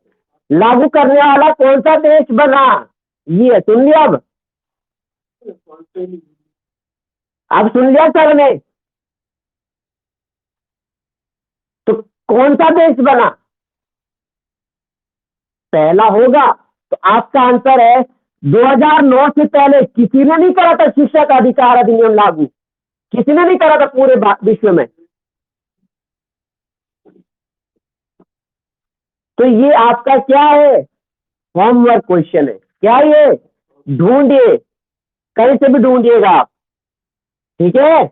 लागू करने वाला कौन सा देश बना? ये सुन लिया अब सुन लिया सर ने? तो कौन सा देश बना? पहला होगा तो आपका आंसर है 2009 से पहले किसी ने नहीं करा था शिक्षा का अधिकार अधिनियम लागू, किसी ने नहीं करा था पूरे विश्व में। तो ये आपका क्या है, होमवर्क क्वेश्चन है। क्या ये, ढूंढिए, कहीं से भी ढूंढिएगा आप, ठीक है।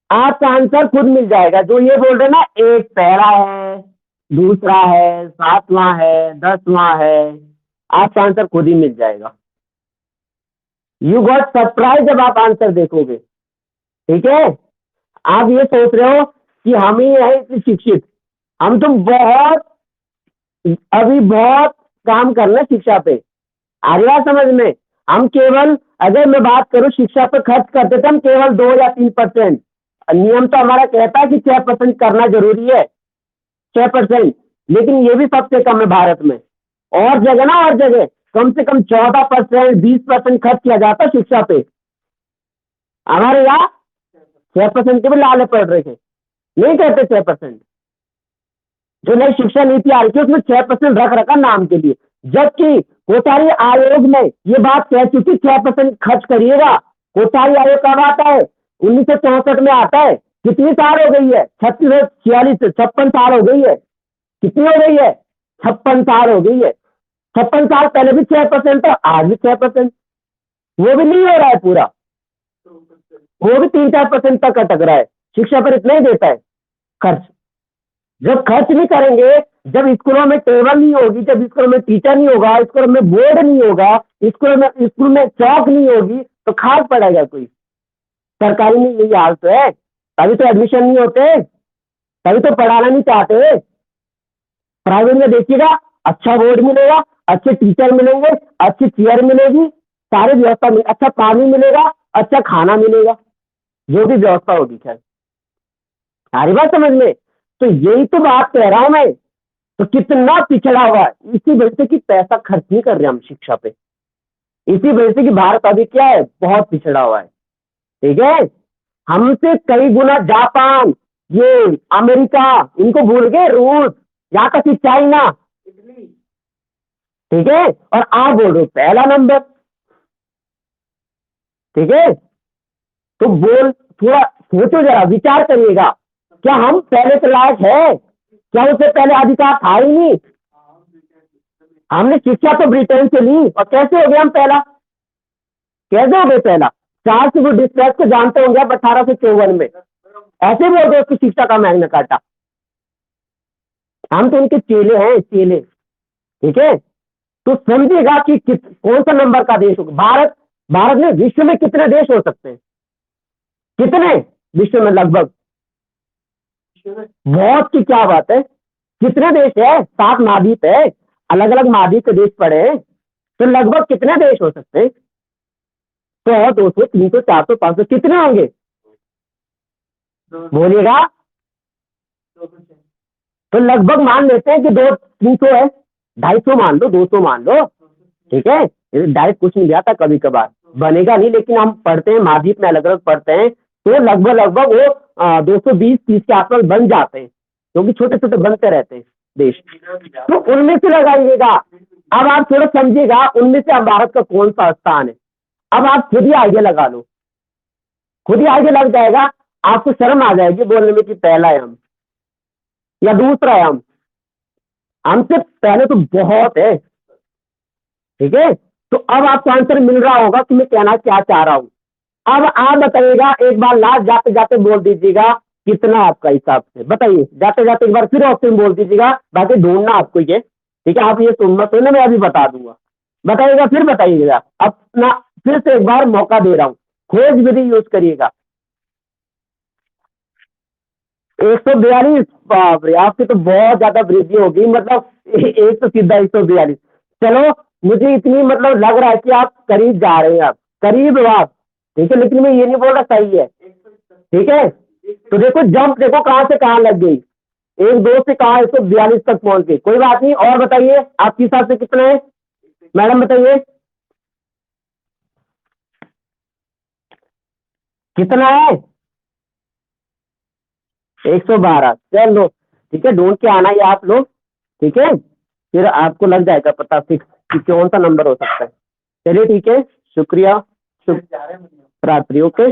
आपका आंसर खुद मिल जाएगा। जो ये बोल रहे ना एक पहला है, दूसरा है, 7वां है, 10वां है, आपका आंसर खुद ही मिल जाएगा। यू गॉट सरप्राइज जब आप आंसर देखोगे, ठीक है। आप ये सोच रहे हो कि हम ही हैं इतने शिक्षित, हम तो बहुत, अभी बहुत काम करना शिक्षा पे, आ रही बात समझ में। हम केवल, अगर मैं बात करूं शिक्षा पे खर्च करते थे हम केवल 2 या 3%। नियम तो हमारा कहता है कि 6% करना जरूरी है, 6%, लेकिन ये भी सबसे कम है भारत में। और जगह ना, और जगह कम से कम 14%, 20% खर्च किया जाता है शिक्षा पे। हमारे यहाँ 6% के भी लाले पड़ रहे थे, नहीं कहते 6%। जो नई शिक्षा नीति आ रही थी उसमें 6% रख रखा नाम के लिए, जबकि कोठारी आयोग में ये बात कह चुकी 6% खर्च करिएगा। कोठारी आयोग कब आता है, 1964 में आता है। कितनी साल हो गई है, 36 46 56 साल हो गई है। कितनी हो गई है, 56 साल हो गई है। 56 साल पहले भी 6% था, आज भी 6%। वो भी नहीं हो रहा है पूरा, वो भी 3-4% तक अटक रहा है। शिक्षा पर इतना ही देता है खर्च। जब खर्च नहीं करेंगे, जब स्कूलों में टेबल नहीं होगी, जब स्कूलों में टीचर नहीं होगा, स्कूलों में बोर्ड नहीं होगा, स्कूल में चौक नहीं होगी, तो खाद पड़ेगा कोई। सरकारी में यही हाल तो है, तभी तो एडमिशन नहीं होते, तभी तो पढ़ाना नहीं चाहते। प्राइवेट में देखिएगा, अच्छा बोर्ड मिलेगा, अच्छे टीचर मिलेंगे, अच्छी चेयर मिलेगी, सारी व्यवस्था मिलेगी, अच्छा पानी मिलेगा, अच्छा खाना मिलेगा, जो भी व्यवस्था होगी। खैर, सारी बात समझ में। तो यही तो बात कह रहा हूं मैं। तो कितना पिछड़ा हुआ है, इसी वजह से कि पैसा खर्च नहीं कर रहे हम शिक्षा पे, इसी वजह से कि भारत अभी क्या है, बहुत पिछड़ा हुआ है, ठीक है। हमसे कई गुना जापान, ये अमेरिका, इनको भूल गए, रूस, यहाँ तक कि चाइना, ठीक है। और आप बोल रहे हो पहला नंबर, ठीक है। तो बोल, थोड़ा सोचो, जरा विचार करिएगा, क्या हम पहले के लायक है, क्या उससे पहले अधिकार था ही नहीं। हमने शिक्षा तो ब्रिटेन से ली, और कैसे हो गया हम पहला, कैसे हो गए पहला। चार्ल्स वो डिस्ट्रैक्ट को जानते होंगे आप, 1854 में ऐसे बोल दो उसकी शिक्षा का मैग्ना कार्टा। हम तो उनके चेले हैं, चेले, ठीक है। तो समझिएगा कि कौन सा नंबर का देश होगा भारत। भारत में विश्व में कितने देश हो सकते हैं, कितने विश्व में, लगभग बहुत की क्या बात है, कितने देश है, 7 महाद्वीप है, अलग अलग महाद्वीप के देश पड़े हैं, तो लगभग कितने देश हो सकते हैं। 100, 200, 300, 400, 500, कितने होंगे बोलिएगा। तो लगभग मान लेते हैं कि 200-300 है, 250 मान लो, 200 मान लो, ठीक है। डायरेक्ट कुछ नहीं दिया था, कभी कभार बनेगा नहीं, लेकिन हम पढ़ते हैं महाद्वीप में अलग अलग पढ़ते हैं, तो लगभग लगभग वो 220-30 के आसपास बन जाते हैं, क्योंकि छोटे छोटे बनते रहते हैं देश। तो उनमें से लगाइएगा। अब आप थोड़ा समझिएगा, उनमें से अब भारत का कौन सा स्थान है। अब आप खुद ही आइडिया लगा लो, खुद ही आइडिया लग जाएगा, आपको शर्म आ जाएगी बोलने में कि पहला है हम या दूसरा है हम। हमसे पहले तो बहुत है, ठीक है। तो अब आपको आंसर मिल रहा होगा कि मैं कहना क्या चाह रहा हूं। अब आप बताइएगा, एक बार लास्ट जाते जाते बोल दीजिएगा कितना आपका हिसाब से, बताइए जाते जाते एक बार फिर ऑप्शन बोल दीजिएगा, बाकी ढूंढना आपको ये, ठीक है। आप ये सुन मत सुनना, मैं अभी बता दूंगा, बताइएगा, फिर बताइएगा अपना। फिर से एक बार मौका दे रहा हूं, खोज विधि यूज करिएगा। 142, बाप रे, आपकी तो बहुत ज्यादा वृद्धि होगी, मतलब एक तो सीधा 142। चलो, मुझे इतनी मतलब लग रहा है कि आप करीब जा रहे हैं, आप करीब हो आप, ठीक है, लेकिन मैं ये नहीं बोल रहा सही है, ठीक है। तो देखो जंप, देखो कहां से कहां लग गई, 1-2 से कहा 142 तक पहुंच गई। कोई बात नहीं, और बताइए आपके हिसाब से कितना है, मैडम बताइए कितना है। 112, चलो ठीक है, ढूंढ के आना ही आप लोग, ठीक है, फिर आपको लग जाएगा पता फिक्स। कि कौन सा नंबर हो सकता है। चलिए ठीक है, शुक्रिया, शुभ रात्रि। ओके।